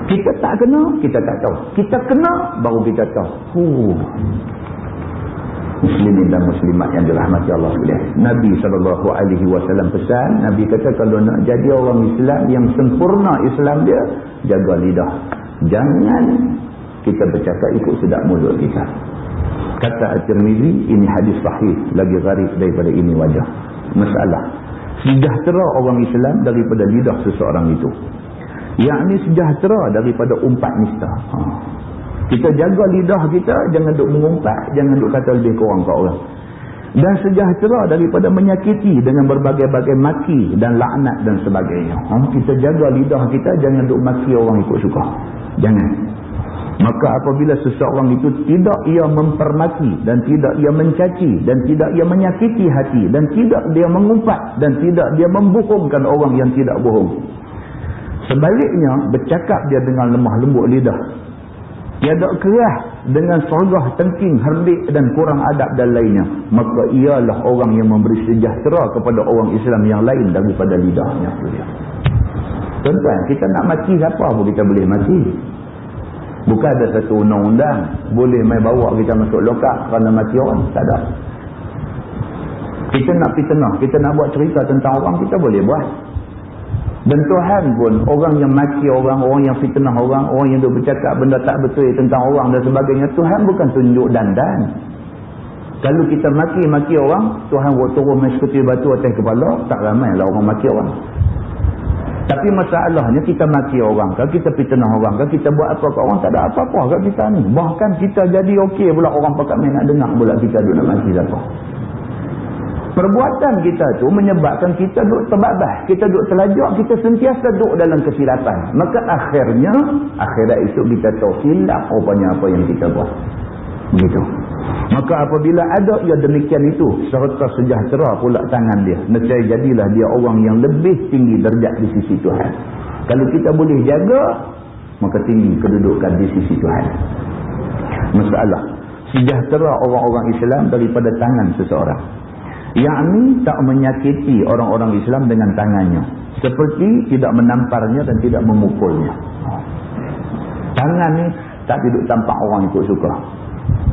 Kita tak kena, kita tak tahu. Kita kena, baru kita tahu. Muslimin dan muslimat yang dirahmati Allah sekalian. Nabi SAW pesan, Nabi kata kalau nak jadi orang Islam yang sempurna Islam dia, jaga lidah. Jangan kita bercakap ikut sedap mulut kita. Kata At-Tirmizi, ini hadis sahih, lagi gharib daripada ini wajah. Masalah sejahtera orang Islam daripada lidah seseorang itu, yakni sejahtera daripada umpat nista. Kita jaga lidah kita, jangan duk mengumpat, jangan duk kata lebih kurang ke orang. Dan sejahtera daripada menyakiti dengan berbagai-bagai maki dan laknat dan sebagainya. Kita jaga lidah kita, jangan duk maki orang ikut suka. Jangan. Maka apabila seseorang itu tidak ia mempermaki, dan tidak ia mencaci, dan tidak ia menyakiti hati, dan tidak dia mengumpat, dan tidak dia membohongkan orang yang tidak bohong. Sebaliknya, bercakap dia dengan lemah lembut lidah, tiada kerah dengan sergah, tengking, herdik dan kurang adab dan lainnya, maka ialah orang yang memberi sejahtera kepada orang Islam yang lain daripada lidahnya. Tuan-tuan, kita nak mati siapa pun kita boleh mati. Bukan ada satu undang-undang boleh mai bawa kita masuk lokap kerana mati orang. Tak ada. Kita nak fitnah, kita nak buat cerita tentang orang, kita boleh buat. Dan Tuhan pun, orang yang maki orang, orang yang fitnah orang, orang yang duk bercakap benda tak betul tentang orang dan sebagainya, Tuhan bukan tunjuk dandan. Kalau kita maki orang, Tuhan buat turun main sekutir batu atas kepala, tak ramai lah orang maki orang. Tapi masalahnya kita maki orang ke, kita fitnah orang ke, kita buat apa ke orang, tak ada apa-apa kat kita ni. Bahkan kita jadi okey pula, orang pakat main nak dengar pula kita duduk nak maki siapa. Perbuatan kita tu menyebabkan kita duduk terbabas, kita duduk terlajak, kita sentiasa duduk dalam kesilapan. Maka akhirnya, akhirat esok kita tahu silap rupanya apa yang kita buat. Begitu. Maka apabila ada ia demikian itu, serta sejahtera pula tangan dia, nescaya jadilah dia orang yang lebih tinggi derajat di sisi Tuhan. Kalau kita boleh jaga, maka tinggi kedudukan di sisi Tuhan. Masalah sejahtera orang-orang Islam daripada tangan seseorang, yakni tak menyakiti orang-orang Islam dengan tangannya, seperti tidak menamparnya dan tidak memukulnya. Tangan ni tak duduk tampak orang ikut suka,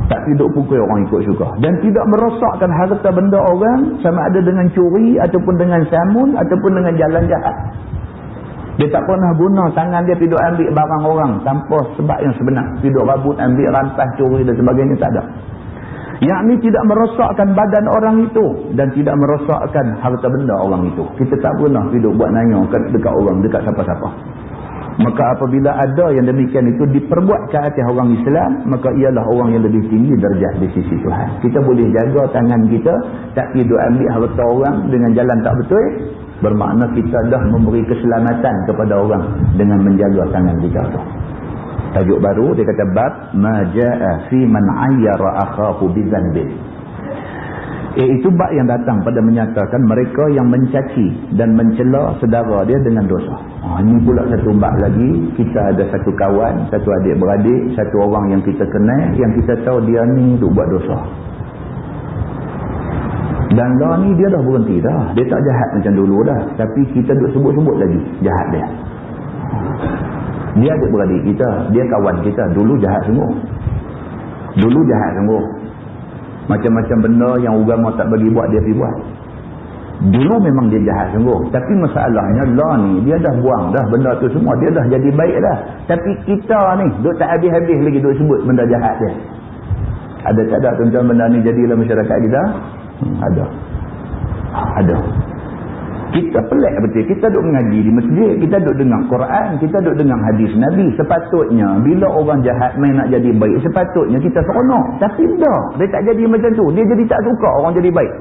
tak duduk pukul orang ikut suka, dan tidak merosakkan harta benda orang, sama ada dengan curi ataupun dengan samun ataupun dengan jalan jahat. Dia tak pernah guna tangan dia duduk ambil barang orang tanpa sebab yang sebenar, duduk rabut, ambil rampas, curi dan sebagainya, tak ada. Yang ni tidak merosakkan badan orang itu dan tidak merosakkan harta benda orang itu. Kita tak pernah duduk buat nanya dekat orang, dekat siapa-siapa. Maka apabila ada yang demikian itu diperbuat ke atas orang Islam, maka ialah orang yang lebih tinggi derajat di sisi Tuhan. Kita boleh jaga tangan kita, tak duduk ambil harta orang dengan jalan tak betul, bermakna kita dah memberi keselamatan kepada orang dengan menjaga tangan kita tu. Tajuk baru dia kata bab ma jaa fi man ayyara akhahu bi dhanbin. Iaitu bab yang datang pada menyatakan mereka yang mencaci dan mencela saudara dia dengan dosa. Ini pula satu bab lagi. Kita ada satu kawan, satu adik-beradik, satu orang yang kita kenal, yang kita tahu dia ni duk buat dosa. Dan lah ni dia dah berhenti dah. Dia tak jahat macam dulu dah. Tapi kita duk sebut-sebut lagi jahat dia. Dia adik-beradik kita, dia kawan kita. Dulu jahat sungguh. Dulu jahat sungguh. Macam-macam benda yang agama tak bagi buat, dia pergi buat. Dulu memang dia jahat sungguh. Tapi masalahnya lah ni, dia dah buang dah benda tu semua. Dia dah jadi baik dah. Tapi kita ni, duk tak habis-habis lagi duk sebut benda jahat dia. Ada tak ada tuan-tuan benda ni jadi dalam masyarakat kita? Ada. Ada. Kita pelik betul. Kita duk mengaji di masjid, kita duk dengar Quran, kita duk dengar hadis Nabi. Sepatutnya bila orang jahat main nak jadi baik, sepatutnya kita seronok. Tapi dah, dia tak jadi macam tu. Dia jadi tak suka orang jadi baik.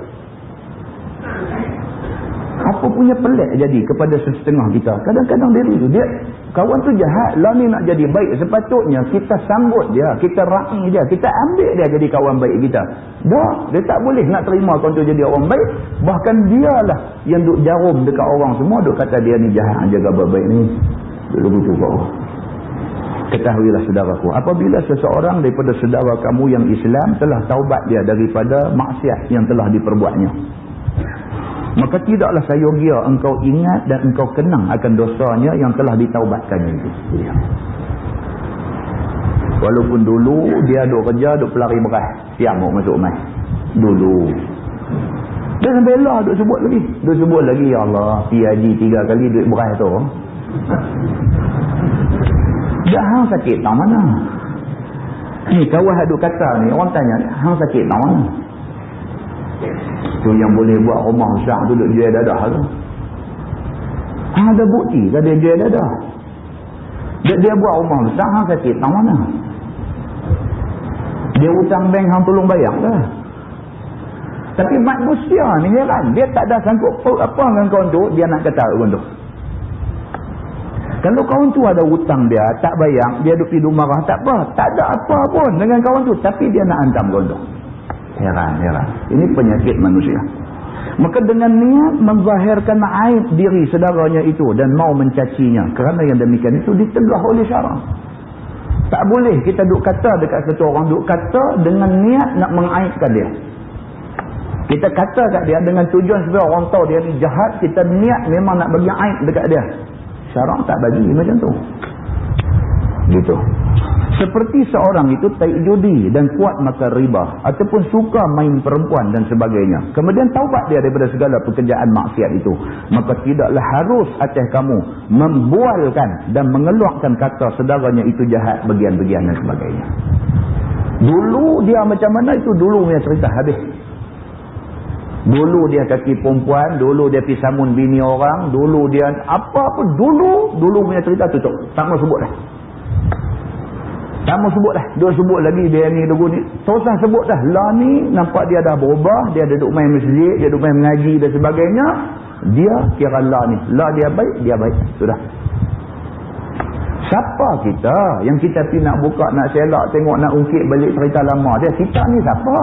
Apa punya pelik jadi kepada setengah kita. Kadang-kadang dia kawan tu jahat, lah ni nak jadi baik, sepatutnya kita sambut dia, kita raih dia, kita ambil dia jadi kawan baik kita. Dah, dia tak boleh nak terima kawan tu jadi orang baik. Bahkan dialah yang duk jarum dekat orang semua, duk kata dia ni jahat, jaga baik ni. Duk begitu kau. Ketahuilah saudaraku, apabila seseorang daripada saudara kamu yang Islam telah taubat dia daripada maksiat yang telah diperbuatnya, maka tidaklah sayogia engkau ingat dan engkau kenang akan dosanya yang telah ditaubatkannya itu. Walaupun dulu dia duk kerja, duk pelari beras, siap mau masuk mai. Dulu. Dan sampai lah duk sebut lagi. Duk sebut lagi, ya Allah, pi haji 3 kali duit beras tu. Dah hang sakit tang mana? Ni kawan duk kata ni, orang tanya, hang sakit tang mana? Tu yang boleh buat rumah besar tu duk jual dadah tu. Ada bukti kan dia jual dadah. Dia buat rumah besar, hang sakit tang mana? Dia hutang bank, hang tolong bayar dah. Tapi manusia ni heran, dia tak ada sangkut apa dengan kawan tu, dia nak kata kawan tu. Kalau kawan tu ada hutang dia, tak bayar, dia duk pergi marah, tak apa, tak ada apa pun dengan kawan tu, tapi dia nak hantam kawan tu. Heran. Ini penyakit manusia. Maka dengan niat menzahirkan aib diri saudaranya itu dan mau mencacinya, kerana yang demikian itu ditegah oleh syarak. Tak boleh kita duk kata dekat satu orang, duk kata dengan niat nak mengaibkan dia. Kita kata kat dia dengan tujuan supaya orang tahu dia ni jahat, kita niat memang nak bagi aib dekat dia. Syarak tak bagi macam tu. Gitu. Seperti seorang itu taik judi dan kuat makan riba ataupun suka main perempuan dan sebagainya, kemudian taubat dia daripada segala pekerjaan maksiat itu, maka tidaklah harus atas kamu membualkan dan mengeluarkan kata saudaranya itu jahat bagian-bagian dan sebagainya. Dulu dia macam mana itu dulu punya cerita habis. Dulu dia kaki perempuan, dulu dia pergi samun bini orang, dulu dia apa-apa, dulu punya cerita tutup. Tak mau sebut dah. Tak mau sebut dah. Dia sebut lagi dia ni dulu ni. Tak usah sebut dah. Lah ni nampak dia dah berubah, dia duduk main masjid, dia duduk main mengaji dan sebagainya. Dia kira lah ni. Lah dia baik. Sudah. Siapa kita yang kita pergi nak buka, nak selak, tengok, nak ungkit balik cerita lama dia? Kita ni siapa?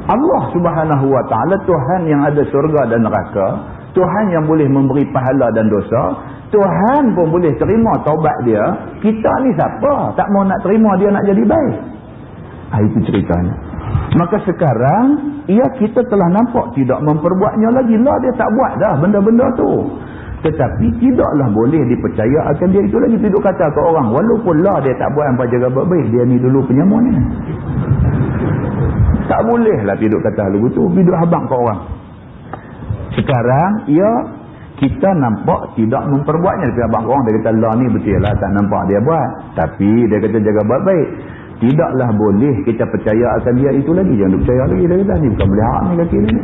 Allah Subhanahu Wa Ta'ala, Tuhan yang ada syurga dan neraka, Tuhan yang boleh memberi pahala dan dosa, Tuhan pun boleh terima taubat dia. Kita ni siapa? Tak mau nak terima dia nak jadi baik. Itu ceritanya. Maka sekarang kita telah nampak tidak memperbuatnya lagi. Lah dia tak buat dah benda-benda tu. Tetapi tidaklah boleh dipercaya akan dia itu lagi. Tidak kata ke orang, walaupun lah dia tak buat apa jaga baik, dia ni dulu penyamun ni. Tak boleh lah tidak kata lagu tu. Tidak habang ke orang. Sekarang kita nampak tidak memperbuatnya. Tapi abang orang dia kata lah ni betul lah, tak nampak dia buat. Tapi dia kata jaga baik-baik. Tidaklah boleh kita percaya akan dia itu lagi. Jangan percaya lagi. Dia kata ni bukan boleh harap ni kaki ni.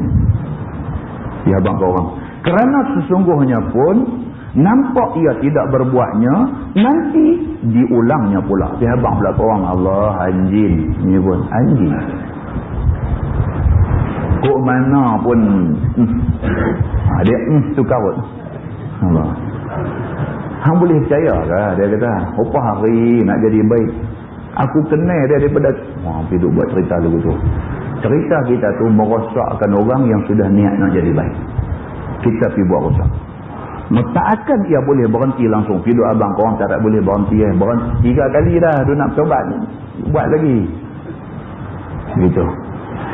Dia abang ke orang. Kerana sesungguhnya pun nampak ia tidak berbuatnya, nanti diulangnya pula. Dia abang pula ke orang. Allah anjing. Ni pun anjing. Kok mana pun dia tukar pun. Allah. Hang boleh percaya ke? Dia kata, apa hari nak jadi baik? Aku kenal dia daripada hidup buat cerita lagu tu. Cerita kita tu merosakkan orang yang sudah niat nak jadi baik. Kita pergi buat rosak. Tak akan ia boleh berhenti langsung. Hidup abang korang tak boleh berhenti. Berhenti 3 kali dah dia nak coba buat lagi. Gitu.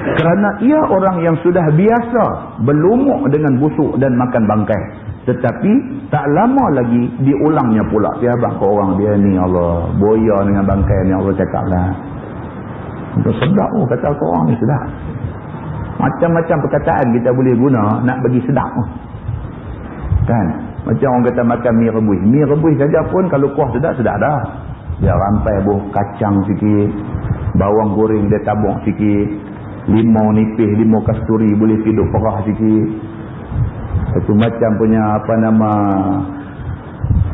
Kerana ia orang yang sudah biasa berlumuk dengan busuk dan makan bangkai. Tetapi tak lama lagi diulangnya pula. Dia abang ke orang dia ni Allah. Boya dengan bangkai ni Allah cakap lah. Untuk sedap kata ke orang ni sedap. Macam-macam perkataan kita boleh guna nak bagi sedap. Kan? Macam orang kata makan mi rebus. Mi rebus saja pun kalau kuah sedap dah. Dia rampai buah kacang sikit. Bawang goreng dia tabung sikit. Limau nipis, limau kasturi boleh hidup perah sikit. Satu macam punya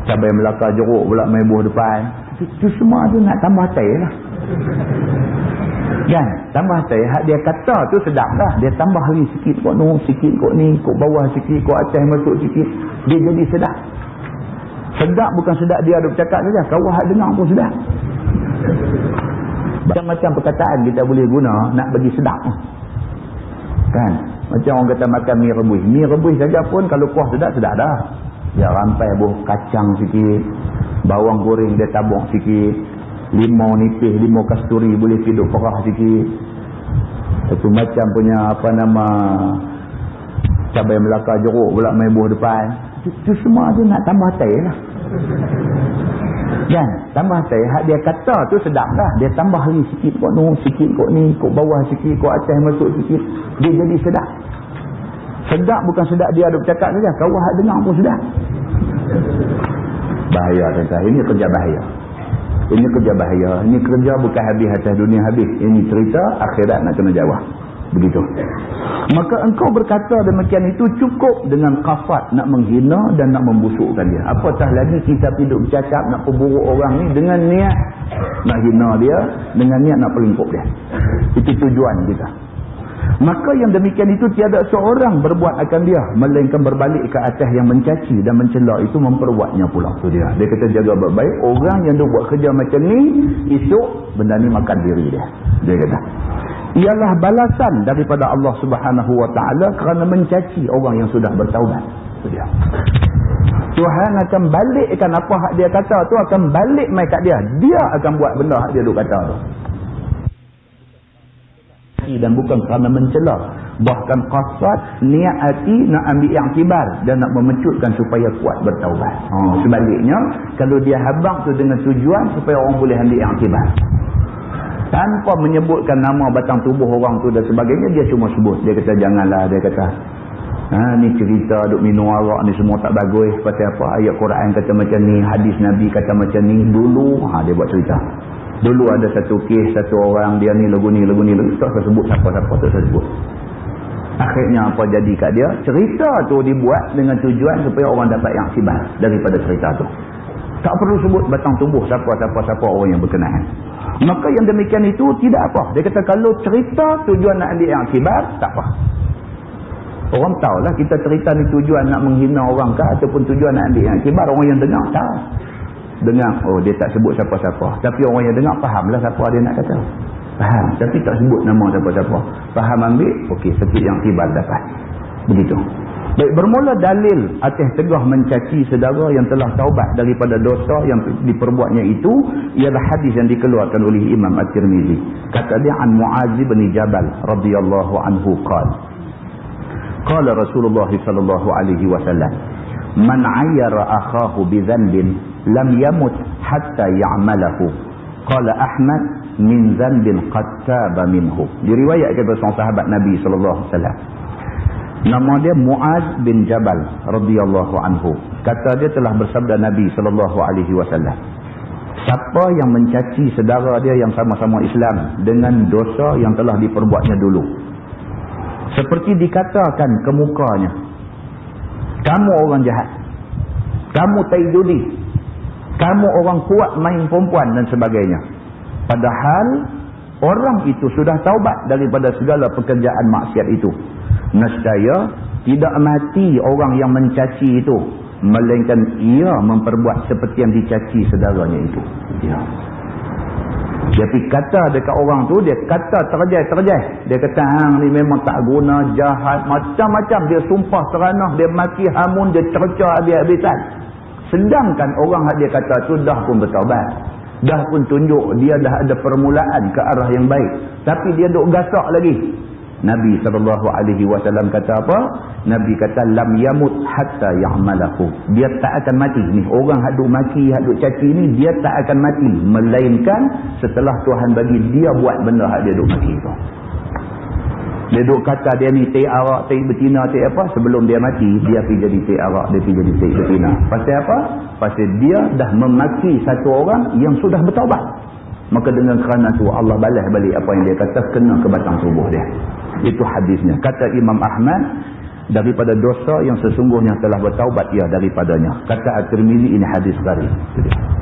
cabai Melaka jeruk pula main buah depan. Itu semua tu nak tambah tai lah. Kan? Tambah tai. Hak dia kata tu sedap lah. Dia tambah lagi sikit kok ni, sikit kok ni, kok bawah sikit, kok atas masuk sikit. Dia jadi sedap. Sedap bukan sedap dia ada bercakap saja. Kau hak dengar pun sedap. Macam-macam perkataan kita boleh guna nak bagi sedap. Kan? Macam orang kata makan mi rebus. Mi rebus saja pun kalau kuah sedap dah. Dia rampai buah kacang sikit. Bawang goreng dia tabung sikit. Limau nipis, limau kasturi boleh hidup perah sikit. Satu macam punya cabai Melaka jeruk pula main buah depan. Itu semua tu nak tambah tai lah. Kan? Tambah tai. Hak dia kata tu sedap dah. Dia tambah lagi sikit kok ni, sikit kok ni, kok bawah sikit, kok atas masuk sikit. Dia jadi sedap. Sedap bukan sedap dia ada bercakap saja. Kau hak dengar pun sedap. Bahaya tuan-tuan. Ini kerja bahaya. Ini kerja bahaya. Ini kerja bukan habis atas dunia habis. Ini cerita akhirat nak kena jawab. Begitu. Maka engkau berkata demikian itu cukup dengan kafat nak menghina dan nak membusukkan dia. Apatah lagi kita hidup bercakap nak perburuk orang ni dengan niat nak hina dia, dengan niat nak pelingkup dia. Itu tujuan kita. Maka yang demikian itu tiada seorang berbuat akan dia, melainkan berbalik ke atas yang mencaci dan mencela itu memperbuatnya pula. Tu dia. Dia kata jaga baik-baik. Orang yang dia buat kerja macam ni, esok benda ni makan diri dia. Dia kata. Ialah balasan daripada Allah Subhanahu Wa Ta'ala kerana mencaci orang yang sudah bertaubat. Itu dia. Tuhan akan balikkan apa hak dia kata tu, akan balik mai kat dia. Dia akan buat benda hak dia duk kata tu. Dan bukan kerana mencela. Bahkan qasad, niat hati nak ambil iktibar dan nak memecutkan supaya kuat bertaubat. Sebaliknya, kalau dia habang tu dengan tujuan supaya orang boleh ambil iktibar. Tanpa menyebutkan nama batang tubuh orang tu dan sebagainya, dia cuma sebut. Dia kata janganlah, dia kata ni cerita duk minum arak ni semua tak bagus. Pasal apa? Ayat Quran kata macam ni, hadis Nabi kata macam ni. Dulu dia buat cerita. Dulu ada satu kes, satu orang dia ni lagu ni, tak saya sebut siapa-siapa, tak saya sebut. Akhirnya apa jadi kat dia? Cerita tu dibuat dengan tujuan supaya orang dapat yang iktibar daripada cerita tu. Tak perlu sebut batang tubuh siapa orang yang berkenaan. Maka yang demikian itu tidak apa. Dia kata kalau cerita tujuan nak ambil yang iktibar, tak apa. Orang tahulah kita cerita ni tujuan nak menghina orang ke ataupun tujuan nak ambil yang iktibar. Orang yang dengar tahu. Dengar, oh dia tak sebut siapa-siapa. Tapi orang yang dengar fahamlah siapa dia nak kata. Faham. Tapi tak sebut nama siapa-siapa. Faham ambil, okey, sedikit yang iktibar dapat. Begitu. Baik, bermula dalil atas tegah mencaci saudara yang telah taubat daripada dosa yang diperbuatnya itu ialah hadis yang dikeluarkan oleh Imam At-Tirmizi. Kata dia an Muaz bin Jabal radhiyallahu anhu qala Rasulullah sallallahu alaihi wasallam man 'ayyara akhahu bi dhanbin lam yamut hatta ya'malahu. Qala Ahmad min dhanbin qad taba minhu. Diriwayatkan oleh seorang sahabat Nabi sallallahu alaihi wasallam. Nama dia Muaz bin Jabal radhiyallahu anhu. Kata dia telah bersabda Nabi sallallahu alaihi wasallam. Siapa yang mencaci saudara dia yang sama-sama Islam dengan dosa yang telah diperbuatnya dulu, seperti dikatakan ke mukanya, kamu orang jahat, kamu tai judi, kamu orang kuat main perempuan dan sebagainya. Padahal orang itu sudah taubat daripada segala pekerjaan maksiat itu. Nescaya tidak mati orang yang mencaci itu, melainkan ia memperbuat seperti yang dicaci saudaranya itu. Ya. Dia pergi kata dekat orang tu, dia kata terjai. Dia kata hang ni memang tak guna, jahat, macam-macam. Dia sumpah teranah, dia maki hamun, dia cerca habis-habisan. Sedangkan orang yang dia kata tu dah pun bertaubat. Dah pun tunjuk dia dah ada permulaan ke arah yang baik. Tapi dia duk gasak lagi. Nabi SAW kata apa? Nabi kata lam yamut hatta ya'malahu. Dia tak akan mati. Ni orang haduk maki, haduk caci ni, dia tak akan mati melainkan setelah Tuhan bagi dia buat benda hak dia duk maki tu. Dia duk kata dia ni tai arak, tai betina, tai apa, sebelum dia mati dia pergi jadi tai arak, dia pergi jadi tai betina. Pasal apa? Pasal dia dah memaki satu orang yang sudah bertaubat. Maka dengan kerana tu Allah balas balik apa yang dia kata, kena ke batang tubuh dia. Itu hadisnya. Kata Imam Ahmad, daripada dosa yang sesungguhnya telah bertaubat ia daripadanya. Kata At-Tirmizi, ini hadis gharib.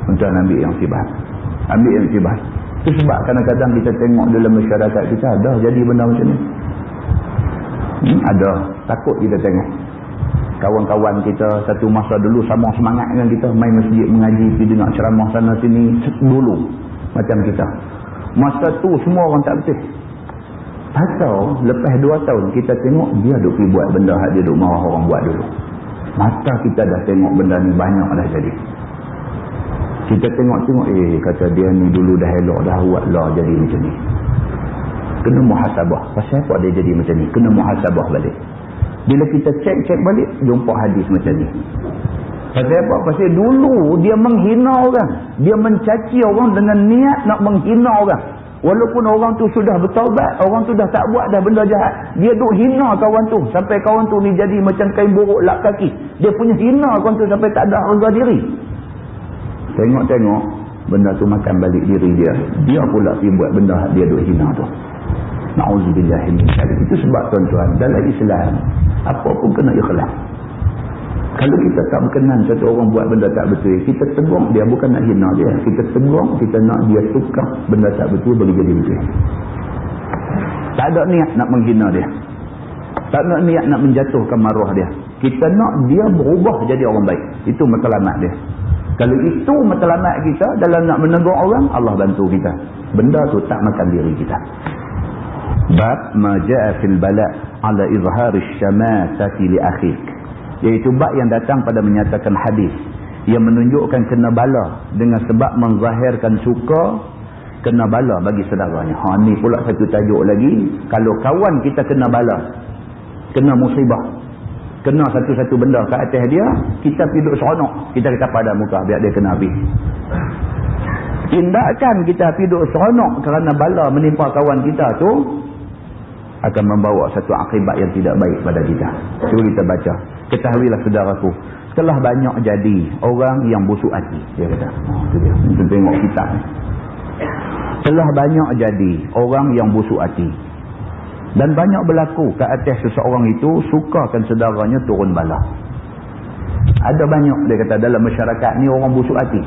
Untuk ambil yang tibat. Ambil yang tibat. Itu sebab kadang-kadang kita tengok dalam masyarakat kita ada jadi benda macam ni. Ada. Takut kita tengok. Kawan-kawan kita satu masa dulu sama semangat dengan kita, main masjid mengaji, pergi dengar ceramah sana sini dulu. Macam kita. Masa tu semua orang tak betul. Atau lepas 2 tahun kita tengok dia duk pergi buat benda hak dia duk marah orang buat dulu. Mata kita dah tengok benda ni banyak dah jadi. Kita tengok-tengok, kata dia ni dulu dah elok, dah buat lah jadi macam ni. Kena muhasabah. Pasal apa dia jadi macam ni? Kena muhasabah balik. Bila kita cek balik, jumpa hadis macam ni. Pasal apa? Pasal dulu dia menghina orang. Dia mencaci orang dengan niat nak menghina orang. Walaupun orang tu sudah bertaubat, orang tu dah tak buat dah benda jahat, dia duk hina kawan tu sampai kawan tu ni jadi macam kain buruk lap kaki. Dia punya hina kawan tu sampai tak ada harga diri. Tengok-tengok benda tu makan balik diri dia. Dia pula pergi buat benda dia duk hina tu. Na'udzubillah min dzalik. Itu sebab tuan-tuan, dalam Islam apa pun kena ikhlas. Kalau kita tak berkenan satu orang buat benda tak betul, kita tegur dia, bukan nak hina dia. Kita tegur, kita nak dia tukar benda tak betul bagi jadi betul. Tak ada niat nak menghina dia. Tak ada niat nak menjatuhkan maruah dia. Kita nak dia berubah jadi orang baik. Itu matlamat dia. Kalau itu matlamat kita dalam nak menegur orang, Allah bantu kita. Benda tu tak makan diri kita. Bab ma ja'a fil bala' ala izhari syamatati li akhik. Iaitu bab yang datang pada menyatakan hadis yang menunjukkan kena bala dengan sebab menzahirkan suka kena bala bagi saudaranya. Ni pula satu tajuk lagi. Kalau kawan kita kena bala, kena musibah, kena satu-satu benda ke atas dia, kita piduk seronok, kita kata pada muka biar dia kena habis. Tindakan kita piduk seronok kerana bala menimpa kawan kita tu akan membawa satu akibat yang tidak baik pada kita. Cuba kita baca. Ketahuilah saudaraku, telah banyak jadi orang yang busuk hati. Dia kata, itu dia. Kita tengok kita ni. Telah banyak jadi orang yang busuk hati. Dan banyak berlaku ke atas seseorang itu sukakan saudaranya turun bala. Ada banyak, dia kata, dalam masyarakat ni orang busuk hati.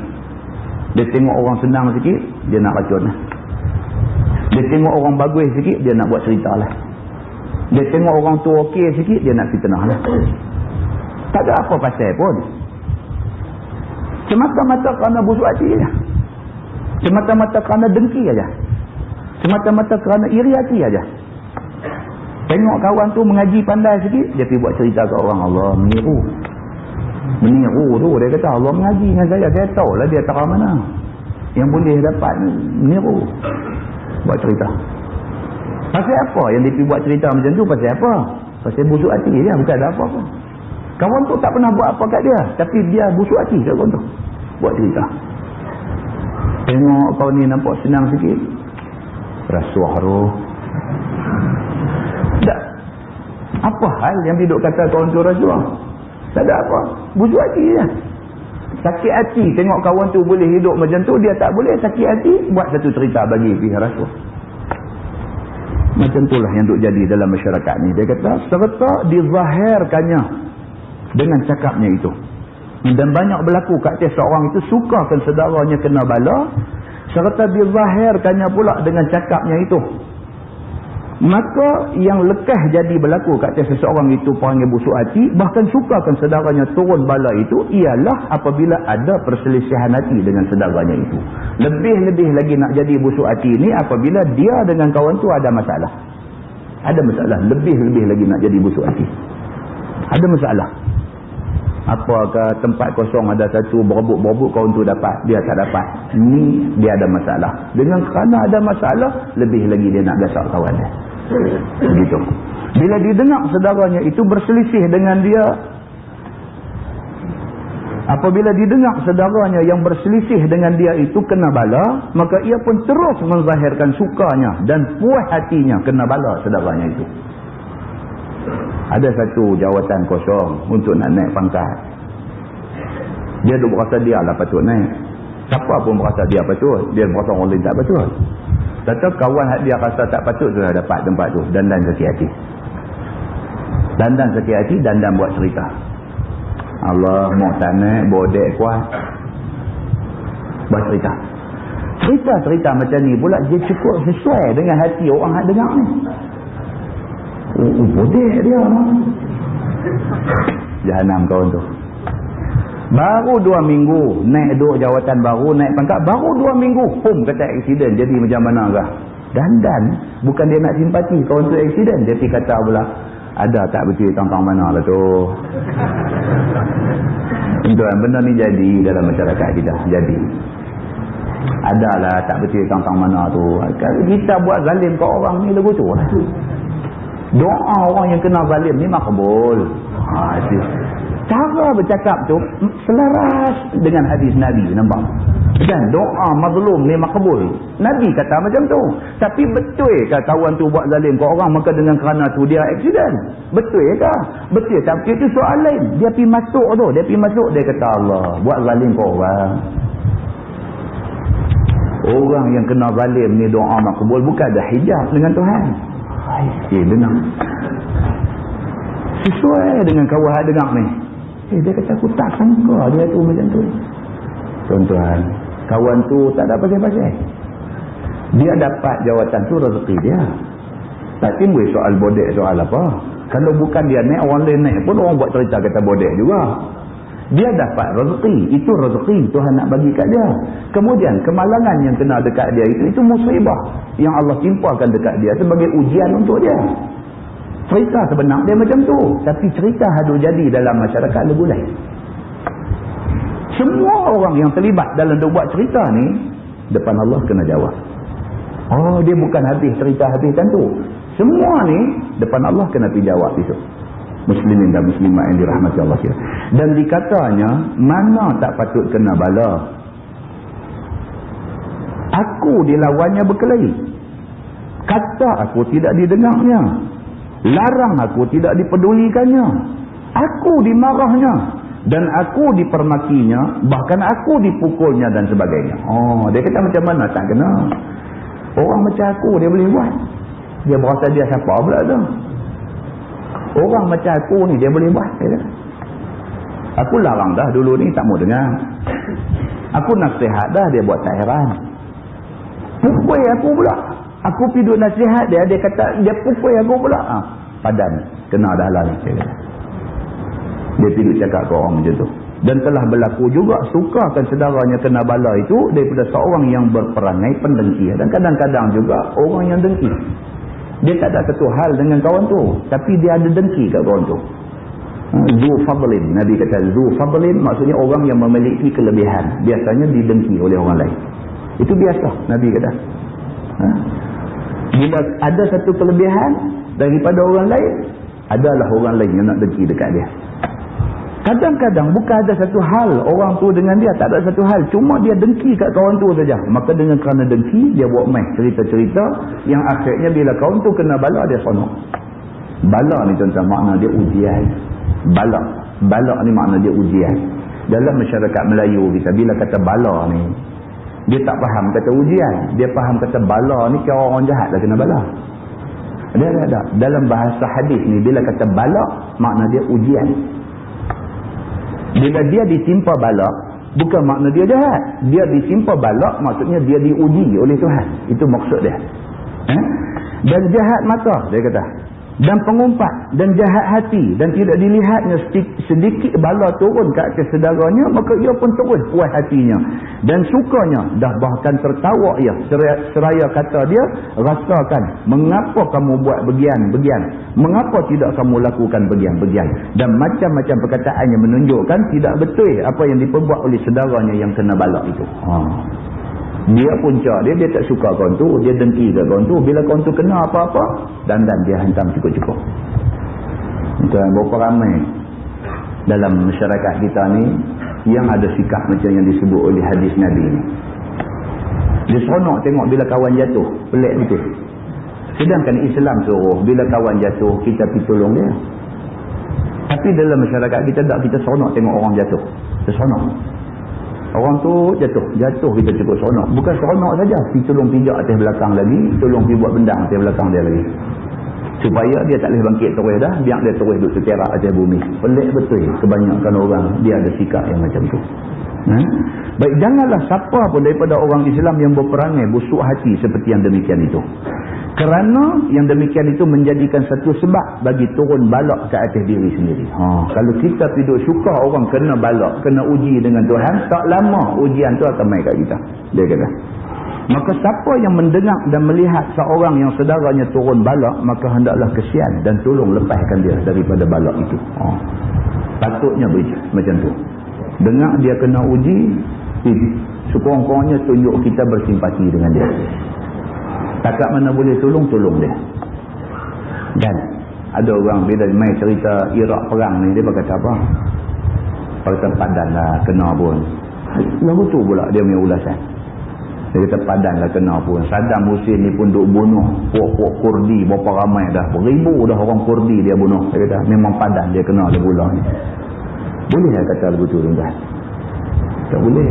Dia tengok orang senang sikit, dia nak racun lah. Dia tengok orang bagus sikit, dia nak buat cerita lah. Dia tengok orang tu okey sikit, dia nak fitnah lah. Tak ada apa pasal pun. Semata-mata kerana busuk hati je. Semata-mata kerana dengki aja. Semata-mata kerana iri hati aja. Tengok kawan tu mengaji pandai sikit, dia pergi buat cerita ke orang. Allah meniru. Meniru tu, dia kata Allah mengaji dengan saya tahulah dia tak mana yang boleh dapat meniru. Buat cerita. Pasal apa yang dia pergi buat cerita macam tu? Pasal apa? Pasal busuk hati je, bukan ada apa pun. Kawan tu tak pernah buat apa kat dia, tapi dia busuk hati kat kawan tu. Buat cerita. Tengok kau ni nampak senang sikit, rasuah tu. Tak. Apa hal yang dia duk kata kawan tu rasuah? Tak ada apa. Busuk hati je. Sakit hati tengok kawan tu boleh hidup macam tu, dia tak boleh. Sakit hati, buat satu cerita bagi pihak rasuah. Macam itulah yang duk jadi dalam masyarakat ni. Dia kata serta dizahirkannya dengan cakapnya itu. Dan banyak berlaku kat atas seorang itu sukakan saudaranya kena bala, serta dizahirkannya pula dengan cakapnya itu. Maka yang lekas jadi berlaku kat atas seseorang itu panggil busuk hati, bahkan sukakan saudaranya turun bala itu, ialah apabila ada perselisihan hati dengan saudaranya itu. Lebih-lebih lagi nak jadi busuk hati ni apabila dia dengan kawan tu ada masalah. Ada masalah. Lebih-lebih lagi nak jadi busuk hati. Ada masalah. Apakah tempat kosong ada satu, berebut-berebut kawan tu dapat, dia tak dapat. Ni dia ada masalah. Dengan kerana ada masalah, lebih lagi dia nak gasak kawan dia. Begitu. Bila didengar saudaranya itu berselisih dengan dia, apabila didengar saudaranya yang berselisih dengan dia itu kena bala, maka ia pun terus menzahirkan sukanya dan puas hatinya kena bala saudaranya itu. Ada satu jawatan kosong untuk nak naik pangkat. Dia duk berasa dia lah patut naik. Siapa pun berasa dia patut. Dia berasa orang lain tak patut. Kata kawan dia rasa tak patut sudah dapat tempat tu. Dandan sakit hati. Dandan sakit hati, dandan buat cerita. Allah mau tak naik, bodek kuat. Buat cerita. Cerita-cerita macam ni pula dia cukup sesuai dengan hati orang yang dengar ni. Bodek dia lah. Jahanam kawan tu. Baru 2 minggu naik duduk jawatan baru, naik pangkat, baru 2 minggu kata aksiden. Jadi macam mana kah? Dandan. Bukan dia nak simpati kawan tu aksiden, dia pergi kata pula, ada tak betul tang-tang mana lah tu. Tuan, benda ni jadi dalam masyarakat kita. Jadi adalah tak betul tang-tang mana tu. Kalau kita buat zalim ke orang ni lagu tu lah. Doa orang yang kena zalim ni makbul. Cara bercakap tu selaras dengan hadis Nabi, nampak? Dan doa mazlum ni makbul. Nabi kata macam tu. Tapi betul ke kawan tu buat zalim ke orang, maka dengan kerana tu dia aksiden? Betul ke? Betul. Tapi itu soal lain. Dia pergi masuk tu. Dia pergi masuk, dia kata Allah buat zalim ke orang. Orang yang kena zalim ni doa makbul, bukan ada hijab dengan Tuhan. Benar. Sesuai dengan kawan dengar ni. Dia kata aku tak sangka dia tu macam tu. Tuan-tuan, kawan tu tak ada pasal-pasal. Dia dapat jawatan tu rezeki dia. Tak timbul soal bodek soal apa. Kalau bukan dia naik, orang lain naik pun orang buat cerita kata bodek juga. Dia dapat rezeki. Itu rezeki Tuhan nak bagi kat dia. Kemudian kemalangan yang kena dekat dia itu musibah yang Allah timpakan dekat dia sebagai ujian untuk dia. Cerita sebenar dia macam tu. Tapi cerita hadut jadi dalam masyarakat lagu lain. Semua orang yang terlibat dalam buat cerita ni, depan Allah kena jawab. Oh, dia bukan habis cerita habis tentu. Semua ni depan Allah kena pergi jawab itu. Muslimin dan muslimat yang dirahmati Allah. Dan dikatanya, mana tak patut kena bala. Aku dilawannya berkelahi. Kata aku tidak didengarnya. Larang aku tidak dipedulikannya. Aku dimarahnya. Dan aku dipermakinya. Bahkan aku dipukulnya dan sebagainya. Oh, dia kata macam mana tak kena. Orang macam aku dia boleh buat. Dia berasa dia siapa pula tu. Orang macam aku ni dia boleh buat. Dia. Aku larang dah dulu ni tak mau dengar. Aku nasihat dah dia buat tak heran. Pukul aku pula. Aku pergi duduk nasihat dia kata dia pukul aku pula. Padan kena dah lah ni. Dia pergi cakap ke orang macam tu. Dan telah berlaku juga sukakan saudaranya kena bala itu daripada seorang yang berperangai pendengki. Dan kadang-kadang juga orang yang dengki. Dia tak ada satu hal dengan kawan tu. Tapi dia ada dengki kat kawan tu. Zu fadlin. Nabi kata zu fadlin maksudnya orang yang memiliki kelebihan. Biasanya didengki oleh orang lain. Itu biasa Nabi kata. Bila ada satu kelebihan daripada orang lain, adalah orang lain yang nak dengki dekat dia. Kadang-kadang bukan ada satu hal orang tu dengan dia, tak ada satu hal, cuma dia dengki kat kawan tu saja. Maka dengan kerana dengki dia buat main cerita-cerita yang akhirnya bila kawan tu kena bala dia sonok. Bala ni tuan-tuan makna dia ujian. Bala ni makna dia ujian. Dalam masyarakat Melayu kita bila kata bala ni dia tak faham kata ujian, dia faham kata bala ni kira orang jahat dah kena bala. Ada. Dalam bahasa hadis ni bila kata bala makna dia ujian. Bila dia ditimpa bala, bukan makna dia jahat. Dia ditimpa bala, maksudnya dia diuji oleh Tuhan. Itu maksud dia. Dan jahat mata, dia kata. Dan pengumpat, dan jahat hati. Dan tidak dilihatnya sedikit bala turun ke atas saudaranya, maka ia pun turun puas hatinya. Dan sukanya, dah bahkan tertawa ia. Seraya kata dia, rasakan, mengapa kamu buat begian-begian? Mengapa tidak kamu lakukan begian-begian? Dan macam-macam perkataan yang menunjukkan tidak betul apa yang diperbuat oleh saudaranya yang kena bala itu. Dia punca dia tak suka kawan tu, dia dengki ke kawan tu. Bila kawan tu kena apa-apa, dan dia hantam cukup-cukup. Tuan, berapa ramai dalam masyarakat kita ni yang ada sikap macam yang disebut oleh hadis Nabi ni. Dia seronok tengok bila kawan jatuh, pelik betul. Sedangkan Islam suruh bila kawan jatuh kita pergi tolong dia. Tapi dalam masyarakat kita tak, kita seronok tengok orang jatuh. Kita seronok. Orang tu jatuh kita cukup seronok. Bukan seronok saja, pergi tolong pijak atas belakang lagi, tolong pergi buat bendang atas belakang dia lagi. Supaya dia tak boleh bangkit terus dah, biar dia terus duduk seterak atas bumi. Pelik betul kebanyakan orang dia ada sikap yang macam tu. Baik, janganlah siapa pun daripada orang Islam yang berperangai busuk hati seperti yang demikian itu. Kerana yang demikian itu menjadikan satu sebab bagi turun balak ke atas diri sendiri. Kalau kita tidak suka orang kena balak, kena uji dengan Tuhan, tak lama ujian tu akan main kat kita. Dia kata. Maka siapa yang mendengar dan melihat seorang yang saudaranya turun balak, maka hendaklah kesian dan tolong lepaskan dia daripada balak itu. Patutnya macam tu. Dengar dia kena uji, sekurang-kurangnya tunjuk kita bersimpati dengan dia. Takat mana boleh tolong dia. Dan ada orang bila main cerita Iraq perang ni, dia berkata apa? Pada padan lah kena pun. Yang betul pula dia punya ulasan. Dia kata padan lah kena pun. Saddam Hussein ni pun duk bunuh puak-puak Kurdi berapa ramai dah. Beribu dah orang Kurdi dia bunuh. Dia kata memang padan dia kena dia bulan ni. Boleh lah kata betul tuan-tuan? Tak boleh.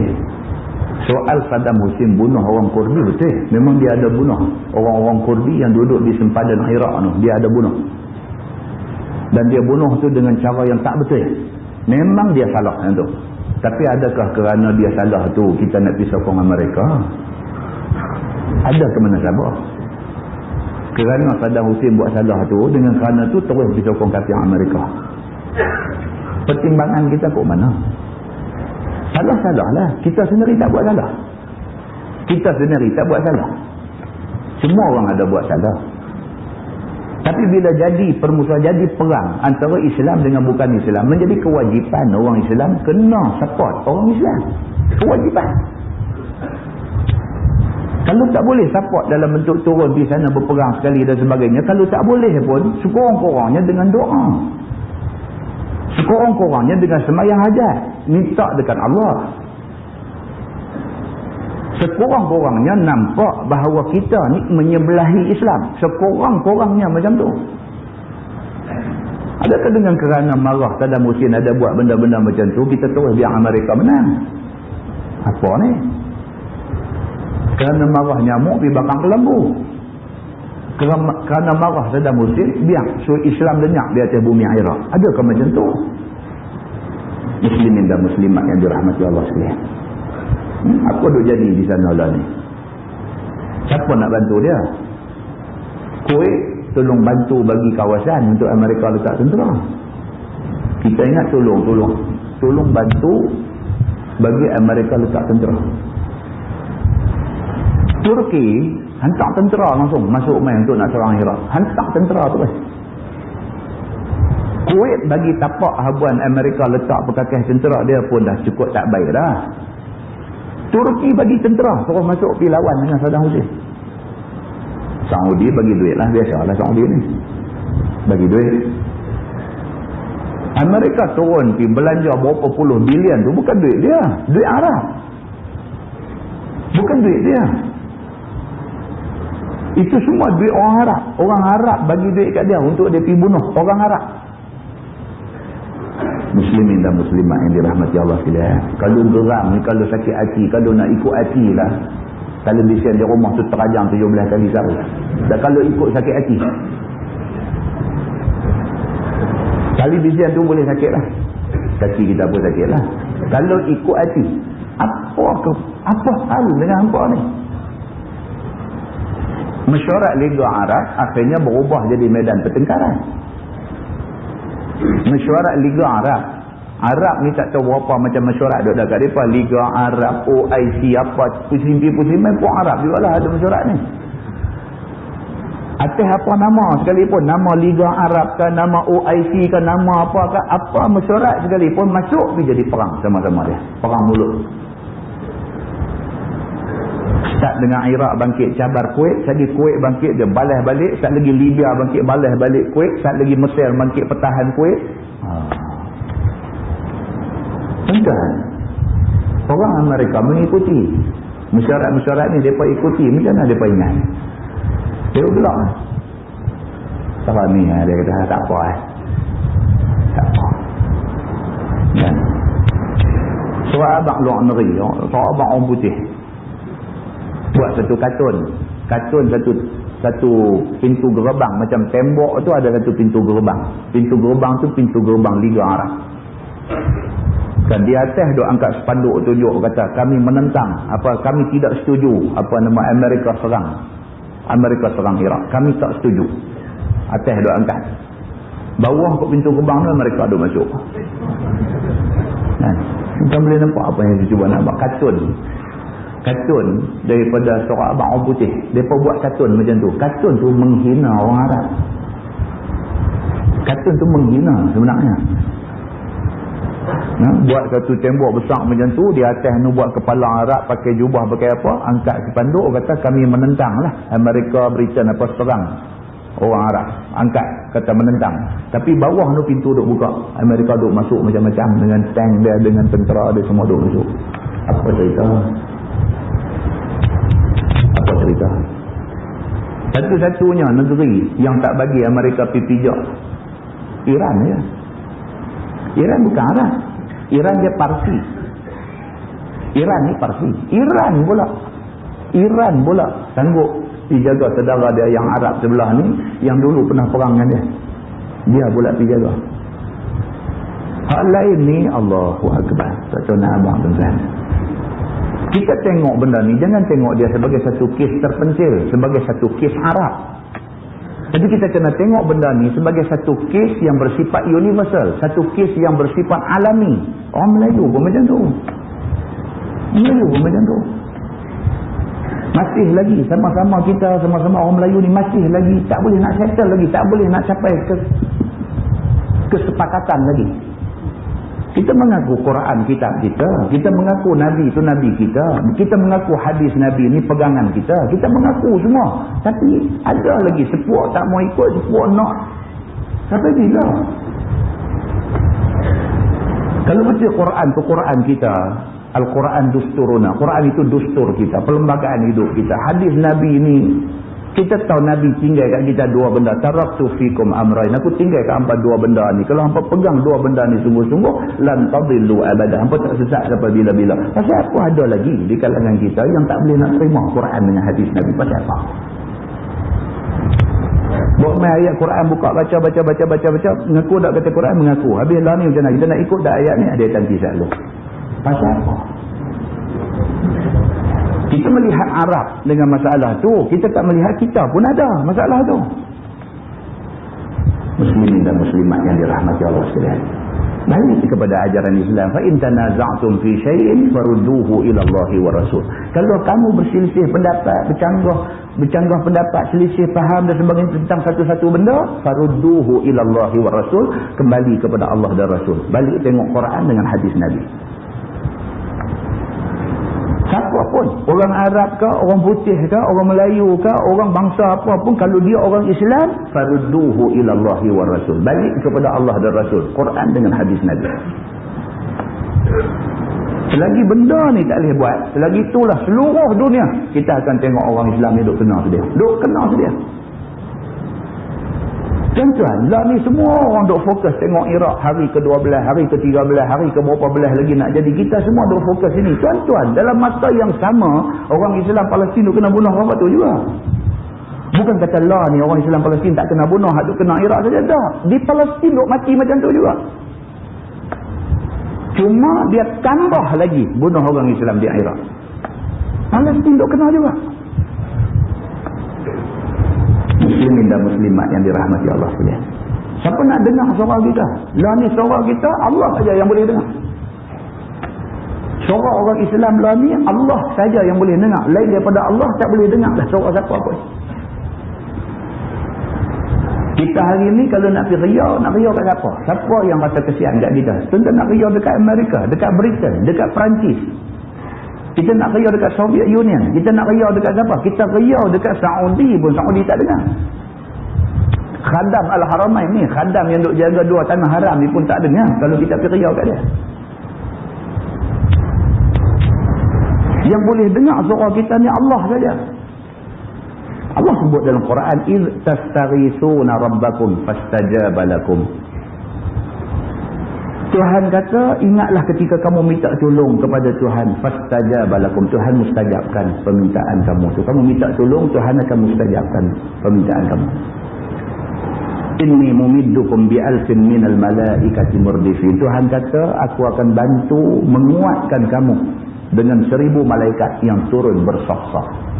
Soal Saddam Hussein bunuh orang Kurdi betul. Memang dia ada bunuh. Orang-orang Kurdi yang duduk di sempadan Iraq tu, dia ada bunuh. Dan dia bunuh tu dengan cara yang tak betul. Memang dia salah yang tu. Tapi adakah kerana dia salah tu kita nak pergi sokong Amerika? Ada ke mana sabar? Kerana Saddam Hussein buat salah tu, dengan kerana tu terus pergi sokong kafir Amerika. Pertimbangan kita kok mana? Salah-salah lah. Kita sendiri tak buat salah. Kita sendiri tak buat salah. Semua orang ada buat salah. Tapi bila jadi permusuhan, jadi perang antara Islam dengan bukan Islam, menjadi kewajipan orang Islam kena support orang Islam. Kewajipan. Kalau tak boleh support dalam bentuk turun di sana berperang sekali dan sebagainya, kalau tak boleh pun sekurang-kurangnya dengan doa. Sekurang-kurangnya dengan sembahyang hajat, minta dekat Allah. Sekurang-kurangnya nampak bahawa kita ni menyebelahi Islam. Sekurang-kurangnya macam tu. Adakah dengan kerana marah Saddam Hussein ada buat benda-benda macam tu, kita terus biar Amerika menang? Apa ni? Kerana marah nyamuk pergi bakar kelambu. Kerana marah Saddam Hussein, biar suruh Islam lenyap di atas bumi Iraq. Adakah macam tu? Muslimin dan muslimat yang dirahmati Allah sekalian. Apa duk jadi di sana lah ni? Siapa nak bantu dia? Kuwait tolong bantu bagi kawasan untuk Amerika letak tentera. Kita ingat tolong bantu bagi Amerika letak tentera. Turki hantar tentera langsung masuk main untuk nak serang Iraq. Hantar tentera tu kan. Kuwait bagi tapak habuan Amerika letak perkakas tentera dia pun dah cukup tak baik dah. Turki bagi tentera suruh masuk pergi lawan dengan Saddam Hussein. Saudi bagi duit lah, biasalah Saudi ni bagi duit. Amerika turun pergi belanja berapa puluh bilion tu bukan duit dia, duit Arab, bukan duit dia. Itu semua duit orang Arab. Orang Arab bagi duit kat dia untuk dia pergi bunuh orang Arab. Muslimin dan muslimat yang dirahmati Allah sekalian. Kalau geram ni, kalau sakit hati, kalau nak ikut hati lah, televisyen di rumah tu terajang 17 kali sehari. Dan kalau ikut sakit hati, televisyen tu boleh sakit lah, kaki kita pun sakit lah. Kalau ikut hati, apa hal dengan hampa ni? Mesyuarat Liga Arab akhirnya berubah jadi medan pertengkaran. Mesyuarat Liga Arab ni tak tahu berapa macam mesyuarat duduk dekat mereka. Liga Arab, OIC, apa, pusing-pusing pun Arab juga lah ada mesyuarat ni. Atas apa nama sekalipun, nama Liga Arab ke, nama OIC ke, nama apa ke, apa mesyuarat sekalipun masuk pergi jadi perang sama-sama dia. Perang mulut. Start dengan Iraq bangkit cabar Kuwait, sekali Kuwait bangkit dia balas balik, sekali lagi Libya bangkit balas balik Kuwait, sekali lagi Mesir bangkit pertahan Kuwait. Tuan, orang Amerika mengikuti mesyuarat-mesyuarat ni, mereka ikuti. Macam mana mereka ingat? Dia gelak. Sama ni dia kata tak apa tak apa kan. Sahabat luar negeri, sahabat orang putih buat satu kartun satu pintu gerbang, macam tembok tu ada satu pintu gerbang tu pintu gerbang Liga Arab. Dan di atas duk angkat spanduk tunjuk kata kami menentang, kami tidak setuju Amerika serang Iraq, kami tak setuju. Atas duk angkat, bawah ke pintu gerbang tu mereka duk masuk. Kita boleh nampak apa yang dia cuba nak buat. Kartun daripada seorang abang orang putih. Mereka buat kartun macam tu. Kartun tu menghina orang Arab. Kartun tu menghina sebenarnya. Buat satu tembok besar macam tu, di atas ni buat kepala Arab pakai jubah pakai apa, angkat sepanduk kata kami menentang lah Amerika, Britain apa serang orang Arab, angkat kata menentang. Tapi bawah tu pintu duk buka, Amerika duk masuk macam-macam dengan tank dia, dengan tentera dia, semua duk masuk. Apa cerita? Satu-satunya negeri yang tak bagi Amerika pergi pijak Iran ya. Iran bukan Arab, Iran dia Parsi. Iran ni Parsi. Iran pula sanggup dijaga saudara dia yang Arab sebelah ni, yang dulu pernah perang dengan dia. Dia pula pergi jaga. Hal lain ni Allahu Akbar. Tak tahu nak abang tuan-tuan. Kita tengok benda ni, jangan tengok dia sebagai satu kes terpencil, sebagai satu kes Arab. Jadi kita kena tengok benda ni sebagai satu kes yang bersifat universal, satu kes yang bersifat alami. Orang Melayu pun macam tu. Masih lagi sama-sama kita, sama-sama orang Melayu ni masih lagi tak boleh nak settle lagi, tak boleh nak capai kesepakatan lagi. Kita mengaku Quran kitab kita mengaku Nabi itu Nabi kita mengaku hadis Nabi ni pegangan kita mengaku semua. Tapi ada lagi sepuak tak mau ikut, sepuak nak. Sampai bila? Kalau baca Quran tu Quran kita, Al-Quran dusturuna, Quran itu dustur kita, perlembagaan hidup kita. Hadis Nabi ni Kita tahu Nabi tinggal kat kita dua benda. Taraktu fikum amrain. Aku tinggal kat hampa dua benda ni. Kalau hampa pegang dua benda ni sungguh-sungguh, lan tadillu abada. Hampa tak sesat sampai bila-bila. Pasal apa ada lagi di kalangan kita yang tak boleh nak terima Quran dengan hadis Nabi? Pasal apa? Buat main ayat Quran, buka baca. Mengaku tak kata Quran, mengaku. Habis lah ni macam mana? Kita nak ikut tak ayat ni? Ada tangki selalu. Pasal apa? Kita melihat Arab dengan masalah tu. Kita tak melihat kita pun ada masalah tu. Muslimin dan muslimat yang dirahmati Allah sekalian. Balik kepada ajaran Islam. Fa in tanaza'tum fi syai'in farudduhu ila Allahi wa Rasul. Kalau kamu berselisih pendapat, bercanggah pendapat, selisih faham dan sebagainya tentang satu-satu benda, farudduhu ila Allahi wa Rasul, kembali kepada Allah dan Rasul. Balik tengok Quran dengan hadis Nabi. Siapa pun, orang Arab ke, orang putih ke, orang Melayu ke, orang bangsa apa pun, kalau dia orang Islam, farudduhu ila Allahi wa Rasul. Balik kepada Allah dan Rasul. Quran dengan hadis Nabi. Selagi benda ni tak boleh buat, selagi itulah seluruh dunia kita akan tengok orang Islam ni duk kena sedia. Duk kena sedia. Tuan-tuan, lah ni semua orang duk fokus tengok Iraq hari ke-12, hari ke-13, hari ke-berapa belas lagi nak jadi. Kita semua duk fokus ini. Tuan-tuan, dalam masa yang sama, orang Islam Palestin duk kena bunuh orang tu juga. Bukan kata lah ni orang Islam Palestin tak kena bunuh, duk kena Iraq saja. Tak. Di Palestin duk mati macam tu juga. Cuma dia tambah lagi bunuh orang Islam di Iraq. Palestin duk kena juga. Muslimin dan muslimat yang dirahmati Allah sekalian. Siapa nak dengar suara kita? Lah ni suara kita Allah saja yang boleh dengar. Suara orang Islam lah ni Allah saja yang boleh dengar. Lain daripada Allah tak boleh dengar dah suara siapa pun. Kita hari ni kalau nak pergi riau, nak riau kat siapa? Siapa yang rasa kesian kat kita? Tentu nak riau dekat Amerika, dekat Britain, dekat Perancis. Kita nak riau dekat Soviet Union. Kita nak riau dekat siapa? Kita riau dekat Saudi pun Saudi tak dengar. Khadam Al-Haramain ni, khadam yang duk jaga dua tanah haram ni pun tak dengar kalau kita pergi riau kat dia. Yang boleh dengar suara kita ni Allah saja. Allah sebut dalam Quran, "Iz tastaghithuna rabbakum fastajaba lakum." Tuhan kata, ingatlah ketika kamu minta tolong kepada Tuhan, fastajaba lakum, Tuhan mustajabkan permintaan kamu. So, kamu minta tolong, Tuhan akan mustajabkan permintaan kamu. Inni mumiddukum bi'alfin minal malaikati murdifin. Tuhan kata, aku akan bantu menguatkan kamu dengan 1000 malaikat yang turun bersaf-saf.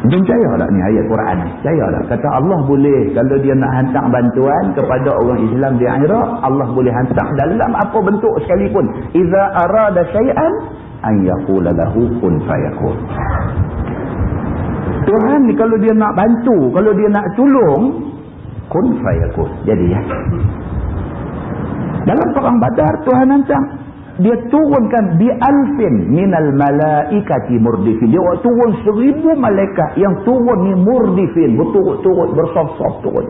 Jom percaya tak ni ayat Quran ni? Percaya tak? Kata Allah boleh, kalau dia nak hantar bantuan kepada orang Islam di Iraq, Allah boleh hantar dalam apa bentuk sekalipun. Iza arada syai'an an yaqula lahu kun fayakun. Tuhan ni kalau dia nak bantu, kalau dia nak tolong, kun fayakun. Jadi ya. Dalam perang Badar Tuhan hantar, dia turunkan bi alfin minal malaikati murdifin. Dia turun 1000 malaikat yang turun ni murdifin, berturut-turut, bersaf-saf turun.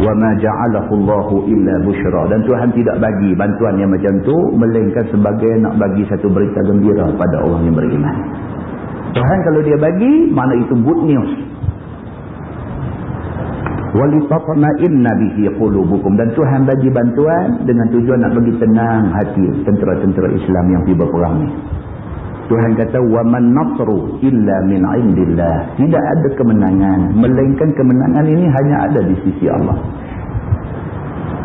Wa ma ja'alahu Allahu illa busyra. Dan Tuhan tidak bagi bantuan yang macam tu melainkan sebagai nak bagi satu berita gembira pada orang yang beriman. Tuhan kalau dia bagi, mana itu good news. Walitatma'inna bihi qulubukum. Dan Tuhan bagi bantuan dengan tujuan nak bagi tenang hati tentera-tentera Islam yang tiba perang ni. Tuhan kata, wa man nasru illa min indillah. Tidak ada kemenangan melainkan kemenangan ini hanya ada di sisi Allah.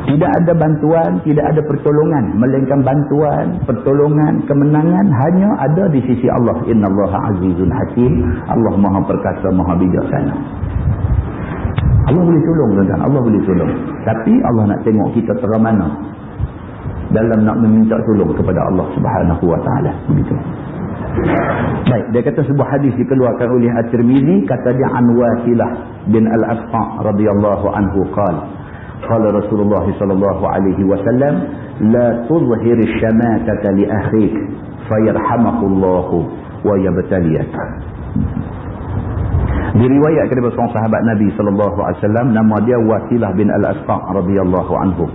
Tidak ada bantuan, tidak ada pertolongan melainkan bantuan, pertolongan, kemenangan hanya ada di sisi Allah. Innallaha azizun hakim. Allah Maha perkasa, Maha bijaksana. Allah boleh tolong, tuan-tuan. Allah boleh tolong. Tapi Allah nak tengok kita terang mana dalam nak meminta tolong kepada Allah Subhanahu wa taala. Begitu. Baik, dia kata sebuah hadis dikeluarkan oleh At-Tirmizi, kata dia an Wasilah bin Al-Asqa radhiyallahu anhu qala Rasulullah sallallahu alaihi wasallam, la tuzhir asy-syamatata li akhik fayarhamahullahu wa yabtaliyak. Diriwayatkan daripada seorang sahabat Nabi sallallahu alaihi wasallam, nama dia Wasilah bin Al-Asqa radhiyallahu anhu.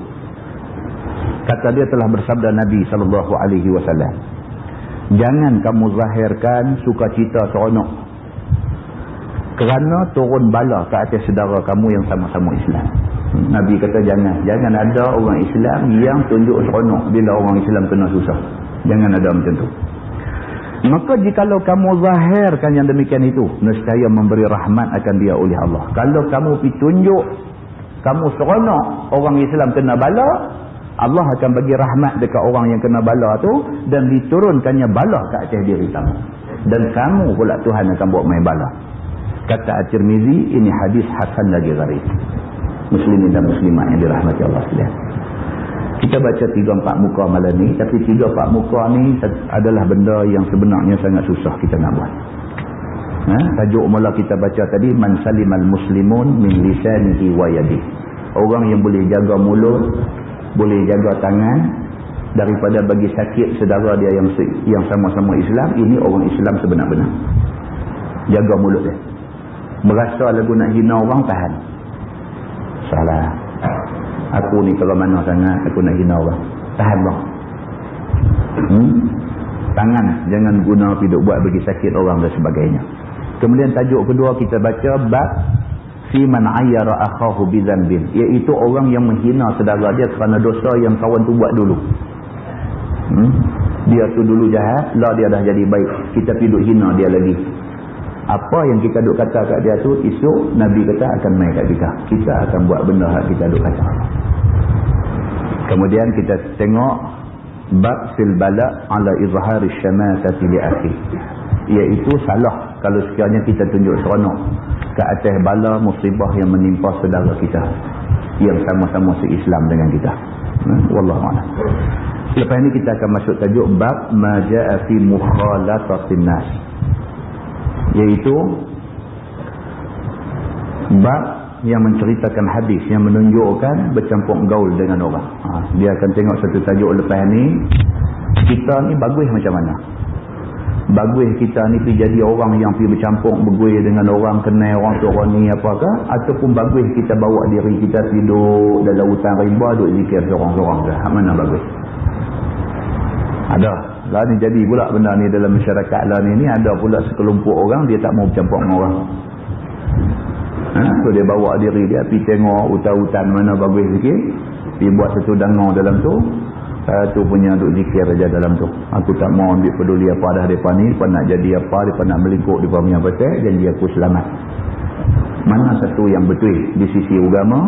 Kata dia telah bersabda Nabi sallallahu alaihi wasallam, Jangan kamu zahirkan sukacita seronok kerana turun bala ke atas saudara kamu yang sama-sama Islam. Nabi kata jangan ada orang Islam yang tunjuk seronok bila orang Islam kena susah. Jangan ada macam tu. Maka jikalau kamu zahirkan yang demikian itu, nescaya memberi rahmat akan dia oleh Allah. Kalau kamu pergi tunjuk kamu seronok orang Islam kena bala, Allah akan bagi rahmat dekat orang yang kena bala tu dan diturunkannya bala ke atas diri kamu. Dan kamu pula Tuhan akan buat main bala. Kata At-Tirmizi, ini hadis hasan lagi gharib. Muslimin dan muslimat yang dirahmati Allah sekalian. Kita baca 3-4 muka malam ni, tapi 3-4 muka ni adalah benda yang sebenarnya sangat susah kita nak buat. Tajuk mula kita baca tadi, man salimal muslimun min lisanihi wa yadihi. Orang yang boleh jaga mulut, boleh jaga tangan daripada bagi sakit saudara dia yang sama-sama Islam. Ini orang Islam sebenar-benar. Jaga mulut dia. Merasa lagu nak hina orang, tahan. Salah. Aku ni kalau mana sangat aku nak hina orang. Tahan bang. Tangan jangan guna piduk buat bagi sakit orang dan sebagainya. Kemudian tajuk kedua kita baca bab fi man ayyara akhahu bi dhanbin, iaitu orang yang menghina saudara dia kerana dosa yang kawan tu buat dulu. Dia tu dulu jahat, lah dia dah jadi baik. Kita piduk hina dia lagi. Apa yang kita duk kata kat dia tu, esok Nabi kata akan main kat kita. Kita akan buat benda yang kita duk kata. Kemudian kita tengok bab fil bala ala izhari syamatati li akhi, iaitu salah kalau sekiranya kita tunjuk seronok ke atas bala musibah yang menimpa saudara kita yang sama-sama se-Islam dengan kita. Wallahu a'lam. Lepas ni kita akan masuk tajuk bab ma jaa fi mukhalatatin nas, iaitu bab yang menceritakan hadis yang menunjukkan bercampur gaul dengan orang. Dia akan tengok satu tajuk lepas ni, kita ni bagus macam mana. Bagus kita ni pergi jadi orang yang pergi bercampur berguil dengan orang, kenal orang tu orang ni apakah, ataupun bagus kita bawa diri kita tidur dalam hutan rimba duk zikir seorang-seorang ke. Mana bagus? Ada lah ni jadi pula benda ni dalam masyarakat lah ni ada pula sekelompok orang dia tak mau bercampur dengan orang. So dia bawa diri dia pergi tengok hutan-hutan mana bagus sikit, pergi buat satu dangar dalam tu, tu punya duk zikir aja dalam tu. Aku tak mau ambil peduli apa dah depa ni, depa nak jadi apa, depa nak melingkuk depa punya batai, janji aku selamat. Mana satu yang betul di sisi agama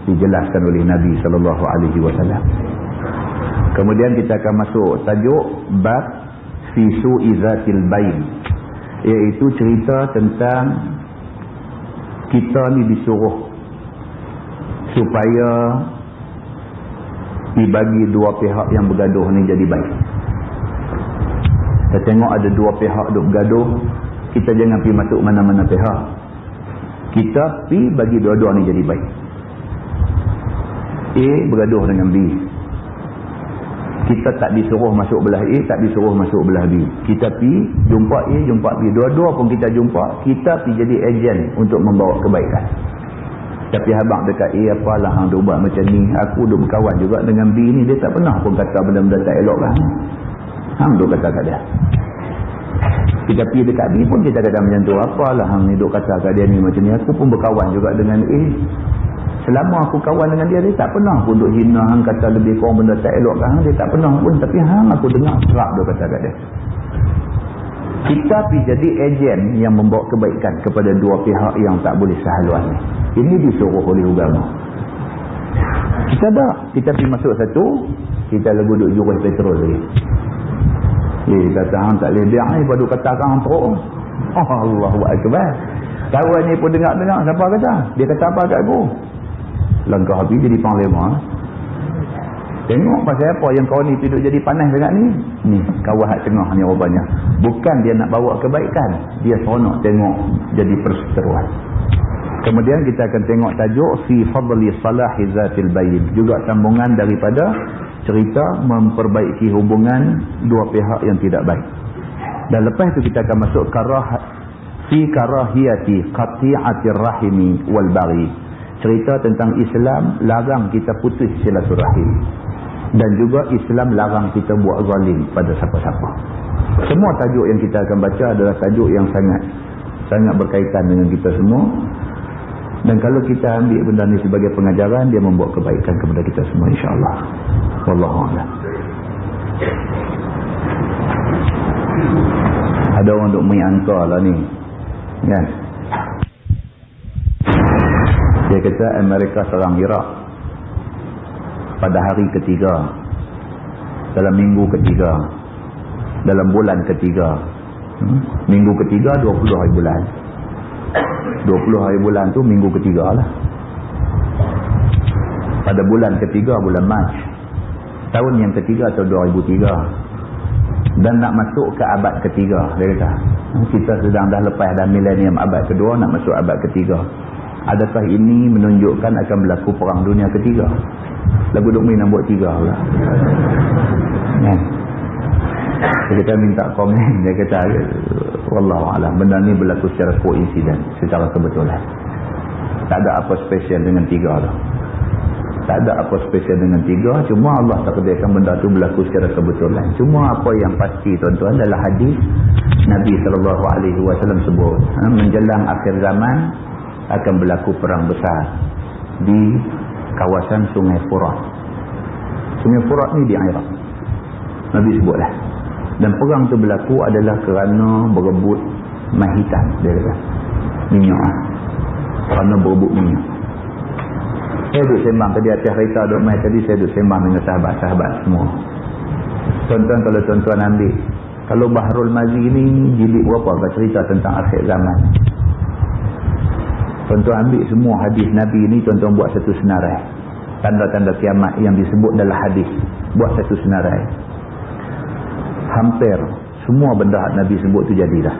dijelaskan oleh Nabi sallallahu alaihi wasallam. Kemudian kita akan masuk tajuk bab fi su'izatil bain, iaitu cerita tentang kita ni disuruh supaya dibagi dua pihak yang bergaduh ni jadi baik. Kita tengok ada dua pihak duk bergaduh, kita jangan pergi masuk mana-mana pihak. Kita pergi bagi dua-dua ni jadi baik. A bergaduh dengan B. Kita tak disuruh masuk belah A, tak disuruh masuk belah B. Kita pergi jumpa A, jumpa B. Dua-dua pun kita jumpa, kita pergi jadi ejen untuk membawa kebaikan. Tapi habang dekat A, apalah hang duk buat macam ni. Aku duk berkawan juga dengan B ni, dia tak pernah pun kata benda-benda tak elok lah. Hang duk kata kat dia. Kita pergi dekat B pun kita kata macam tu. Apalah hang ni duk kata kat dia ni macam ni. Aku pun berkawan juga dengan A. Selama aku kawan dengan dia, dia tak pernah pun duk hina hang, kata lebih kurang benda tak elok kat hang. Dia tak pernah pun. Tapi hang aku dengar serap duk kata kat dia. Kita pergi jadi ejen yang membawa kebaikan kepada dua pihak yang tak boleh sehaluan ni. Ini disuruh oleh agama. Kita dah, kita pergi masuk satu, kita lagu duk jurus petrol lagi. Kata hang tak boleh biar ni, pada kata hang teruk. Allahu Akbar. Kawan ni pun dengar-dengar, siapa kata? Dia kata apa kat aku? Langkah habis jadi panglima. Tengok pasal apa yang kau ni duduk jadi panas sangat ni. Ni kawan hak tengah ni rupanya. Bukan dia nak bawa kebaikan, dia seronok tengok jadi perseteruan. Kemudian kita akan tengok tajuk fi fadli salahi zatil bayin, juga sambungan daripada cerita memperbaiki hubungan dua pihak yang tidak baik. Dan lepas itu kita akan masuk fi karahiyati qati'atir rahimi wal baghi, cerita tentang Islam larang kita putus silaturahim, dan juga Islam larang kita buat zalim pada siapa-siapa. Semua tajuk yang kita akan baca adalah tajuk yang sangat berkaitan dengan kita semua. Dan kalau kita ambil benda ni sebagai pengajaran, dia membawa kebaikan kepada kita semua, insya-Allah. Wallahu a'lam. Ada orang duk mengangkar lah ni, kan? Dia kata Amerika serang Iraq pada hari ketiga, dalam minggu ketiga, dalam bulan ketiga. Minggu ketiga 20 hari bulan. 20 hari bulan tu minggu ketiga lah. Pada bulan ketiga, bulan Mac, tahun yang ketiga atau 2003. Dan nak masuk ke abad ketiga, dia kata. Kita sedang dah lepas dah milenium abad kedua, nak masuk abad ketiga. Adakah ini menunjukkan akan berlaku perang dunia ketiga? Lagu duk main nak buat tiga pula. Kita minta komen. Dia kata, wallahualam, benda ni berlaku secara koinsiden, secara kebetulan. Tak ada apa spesial dengan tiga tu. Tak ada apa spesial dengan tiga, cuma Allah takdirkan benda tu berlaku secara kebetulan. Cuma apa yang pasti, tuan-tuan, adalah hadis Nabi SAW sebut, menjelang akhir zaman akan berlaku perang besar di kawasan Sungai Furat. Sungai Furat ni di Iraq. Nabi sebutlah. Dan perang tu berlaku adalah kerana berebut mahitan, dia kata. Minyak. Kerana berebut minyak. Saya duduk sembang tadi atas kereta duduk main tadi, saya duduk sembang dengan sahabat-sahabat semua. Tuan-tuan, kalau tuan-tuan ambil, kalau Bahrul Mazi ni jilid berapa kau cerita tentang akhir zaman. Tuan-tuan ambil semua hadis Nabi ni, tuan-tuan buat satu senarai. Tanda-tanda kiamat yang disebut dalam hadis, buat satu senarai. Hampir semua benda Nabi sebut tu jadilah.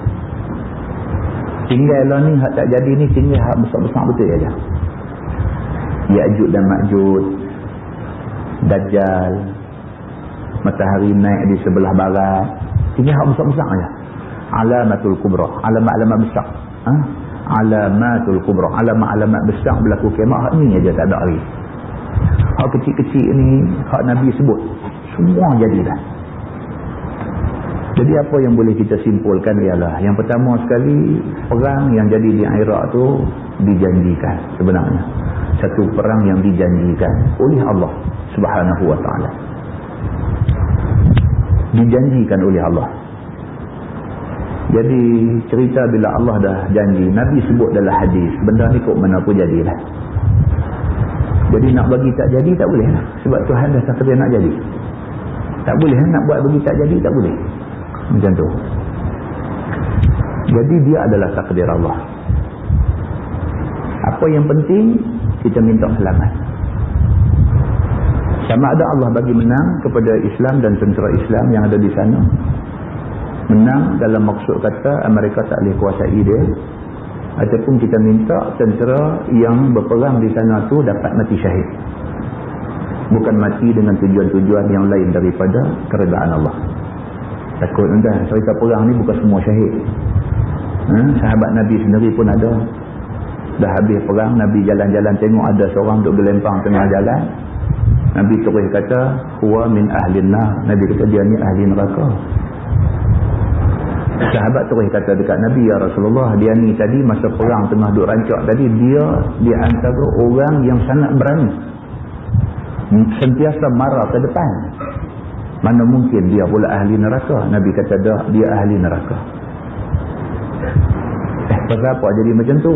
Tinggal lah ni, hak tak jadi ni, tinggal hak besar-besar betul aja. Ya'jud dan Ma'jud, Dajjal, matahari naik di sebelah barat, tinggal hak besar-besar aja. Alamatul kubra, alamat-alamat besar. Alamatul kubra, alamat-alamat besar berlaku kiamat, hak ni aja tak ada lagi. Hak kecil-kecil ni, hak Nabi sebut, semua jadilah. Jadi apa yang boleh kita simpulkan ialah, yang pertama sekali, perang yang jadi di Iraq tu dijanjikan sebenarnya. Satu perang yang dijanjikan oleh Allah Subhanahu wa ta'ala. Dijanjikan oleh Allah. Jadi cerita bila Allah dah janji, Nabi sebut dalam hadis, benda ni kok mana pun jadilah. Jadi nak bagi tak jadi tak boleh lah. Sebab Tuhan dah takdir nak jadi. Tak boleh nak buat bagi tak jadi, tak boleh. Macam tu. Jadi dia adalah takdir Allah. Apa yang penting, kita minta selamat. Sama ada Allah bagi menang kepada Islam dan tentera Islam yang ada di sana. Menang dalam maksud kata Amerika tak boleh kuasai dia. Ataupun kita minta tentera yang berperang di sana tu dapat mati syahid. Bukan mati dengan tujuan-tujuan yang lain daripada keredaan Allah. Takut entah, cerita perang ni bukan semua syahid. Sahabat Nabi sendiri pun ada. Dah habis perang, Nabi jalan-jalan tengok ada seorang duduk gelempang tengah jalan. Nabi terus kata, huwa min ahlin nar. Nabi kata dia ni ahli neraka. Sahabat terus kata dekat Nabi, ya Rasulullah, dia ni tadi masa perang tengah duduk rancak tadi, dia di antara orang yang sangat berani, sentiasa marah ke depan. Mana mungkin dia pula ahli neraka? Nabi kata dia ahli neraka. Pasal apa jadi macam tu?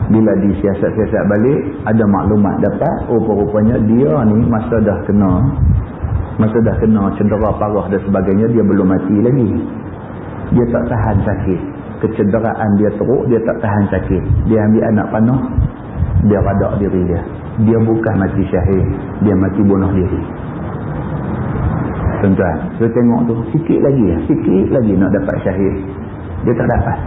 Bila disiasat-siasat balik, ada maklumat dapat, rupa-rupanya dia ni masa dah kena cedera parah dan sebagainya, dia belum mati lagi. Dia tak tahan sakit. Kecederaan dia teruk, dia tak tahan sakit. Dia ambil anak panah, dia radak diri dia. Dia bukan mati syahid, dia mati bunuh diri. Tuan-tuan, saya tengok tu, sikit lagi nak dapat syahid. Dia tak dapat.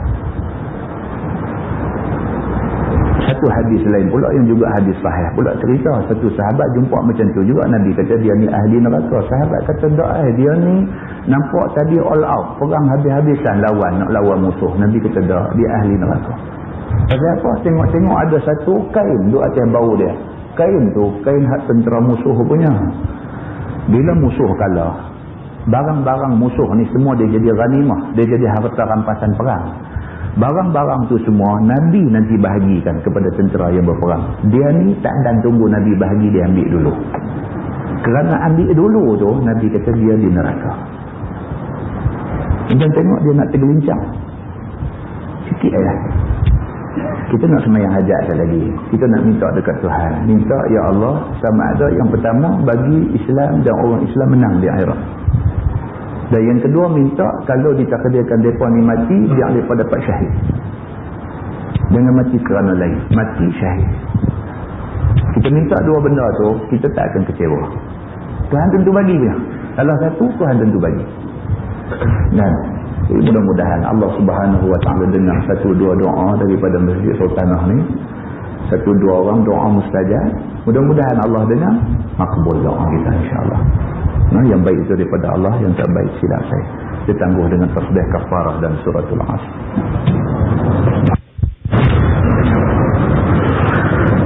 Satu hadis lain pula yang juga hadis sahih pula cerita, satu sahabat jumpa macam tu juga, Nabi kata dia ni ahli neraka. Sahabat kata dia ni nampak tadi all out, perang habis-habisan nak lawan musuh. Nabi kata dia ahli neraka. Pasal apa? Tengok-tengok ada satu kain duduk atas bau dia. Kain tu kain hak tentera musuh punya. Bila musuh kalah, Barang-barang musuh ni semua dia jadi ghanimah, dia jadi harta rampasan perang. Barang-barang tu semua Nabi nanti bahagikan kepada tentera yang berperang. Dia ni tak dan tunggu Nabi bahagi, dia ambil dulu. Kerana ambil dulu tu, Nabi kata dia di neraka. Dan tengok dia nak tergelincang sikit lah. Kita nak semayang hajat sekali lagi. Kita nak minta dekat Tuhan. Minta, ya Allah, sama ada yang pertama bagi Islam dan orang Islam menang di akhirat. Dan yang kedua minta kalau ditakdirkan mereka ni mati, biar mereka dapat syahid. Jangan mati kerana lain, mati syahid. Kita minta dua benda tu, kita tak akan kecewa. Tuhan tentu bagi dia. Salah satu Tuhan tentu bagi. Dan mudah-mudahan Allah Subhanahu Wa Taala dengar satu dua doa daripada Masjid Sultanah ni. Satu dua orang doa mustajab. Mudah-mudahan Allah dengar, makbul doa kita insya-Allah. Nah, yang baik itu daripada Allah, yang tak baik silap saya. Ditangguh dengan tasbih kafarah dan suratul Asr.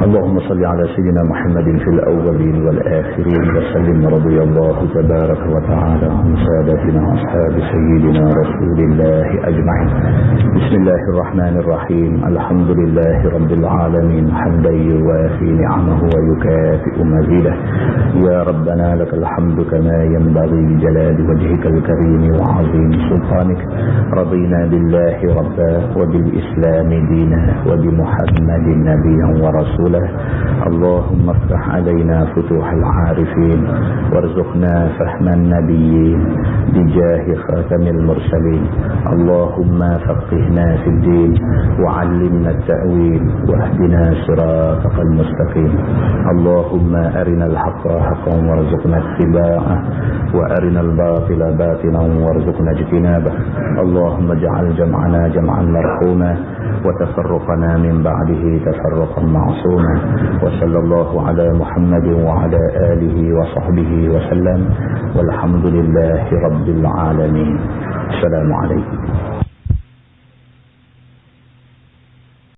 اللهم صل على سيدنا محمد في الأولين والآخرين وسلم. رضي الله تبارك وتعالى عن سادتنا أصحاب سيدنا رسول الله أجمعين. بسم الله الرحمن الرحيم. الحمد لله رب العالمين حمدا يوافي نعمه ويكافئ مزيده. يا ربنا لك الحمد كما ينبغي لجلال وجهك الكريم وعظيم سلطانك. رضينا بالله ربا وبالإسلام دينا وبمحمد نبيا ورسولا. اللهم افتح علينا فتوح العارفين وارزقنا فهم النبيين بجاه خاتم المرسلين. اللهم فقهنا في الدين وعلمنا التأويل واهدنا صراطك المستقيم. اللهم أرنا الحق حقا وارزقنا اتباعه وأرنا الباطل باطلا وارزقنا اجتنابه. اللهم اجعل جمعنا جمعا مرحوما وتفرقنا من بعده تفرقا معصوما. وصلى الله على محمد وعلى آله وصحبه وسلم والحمد لله رب العالمين. السلام عليكم.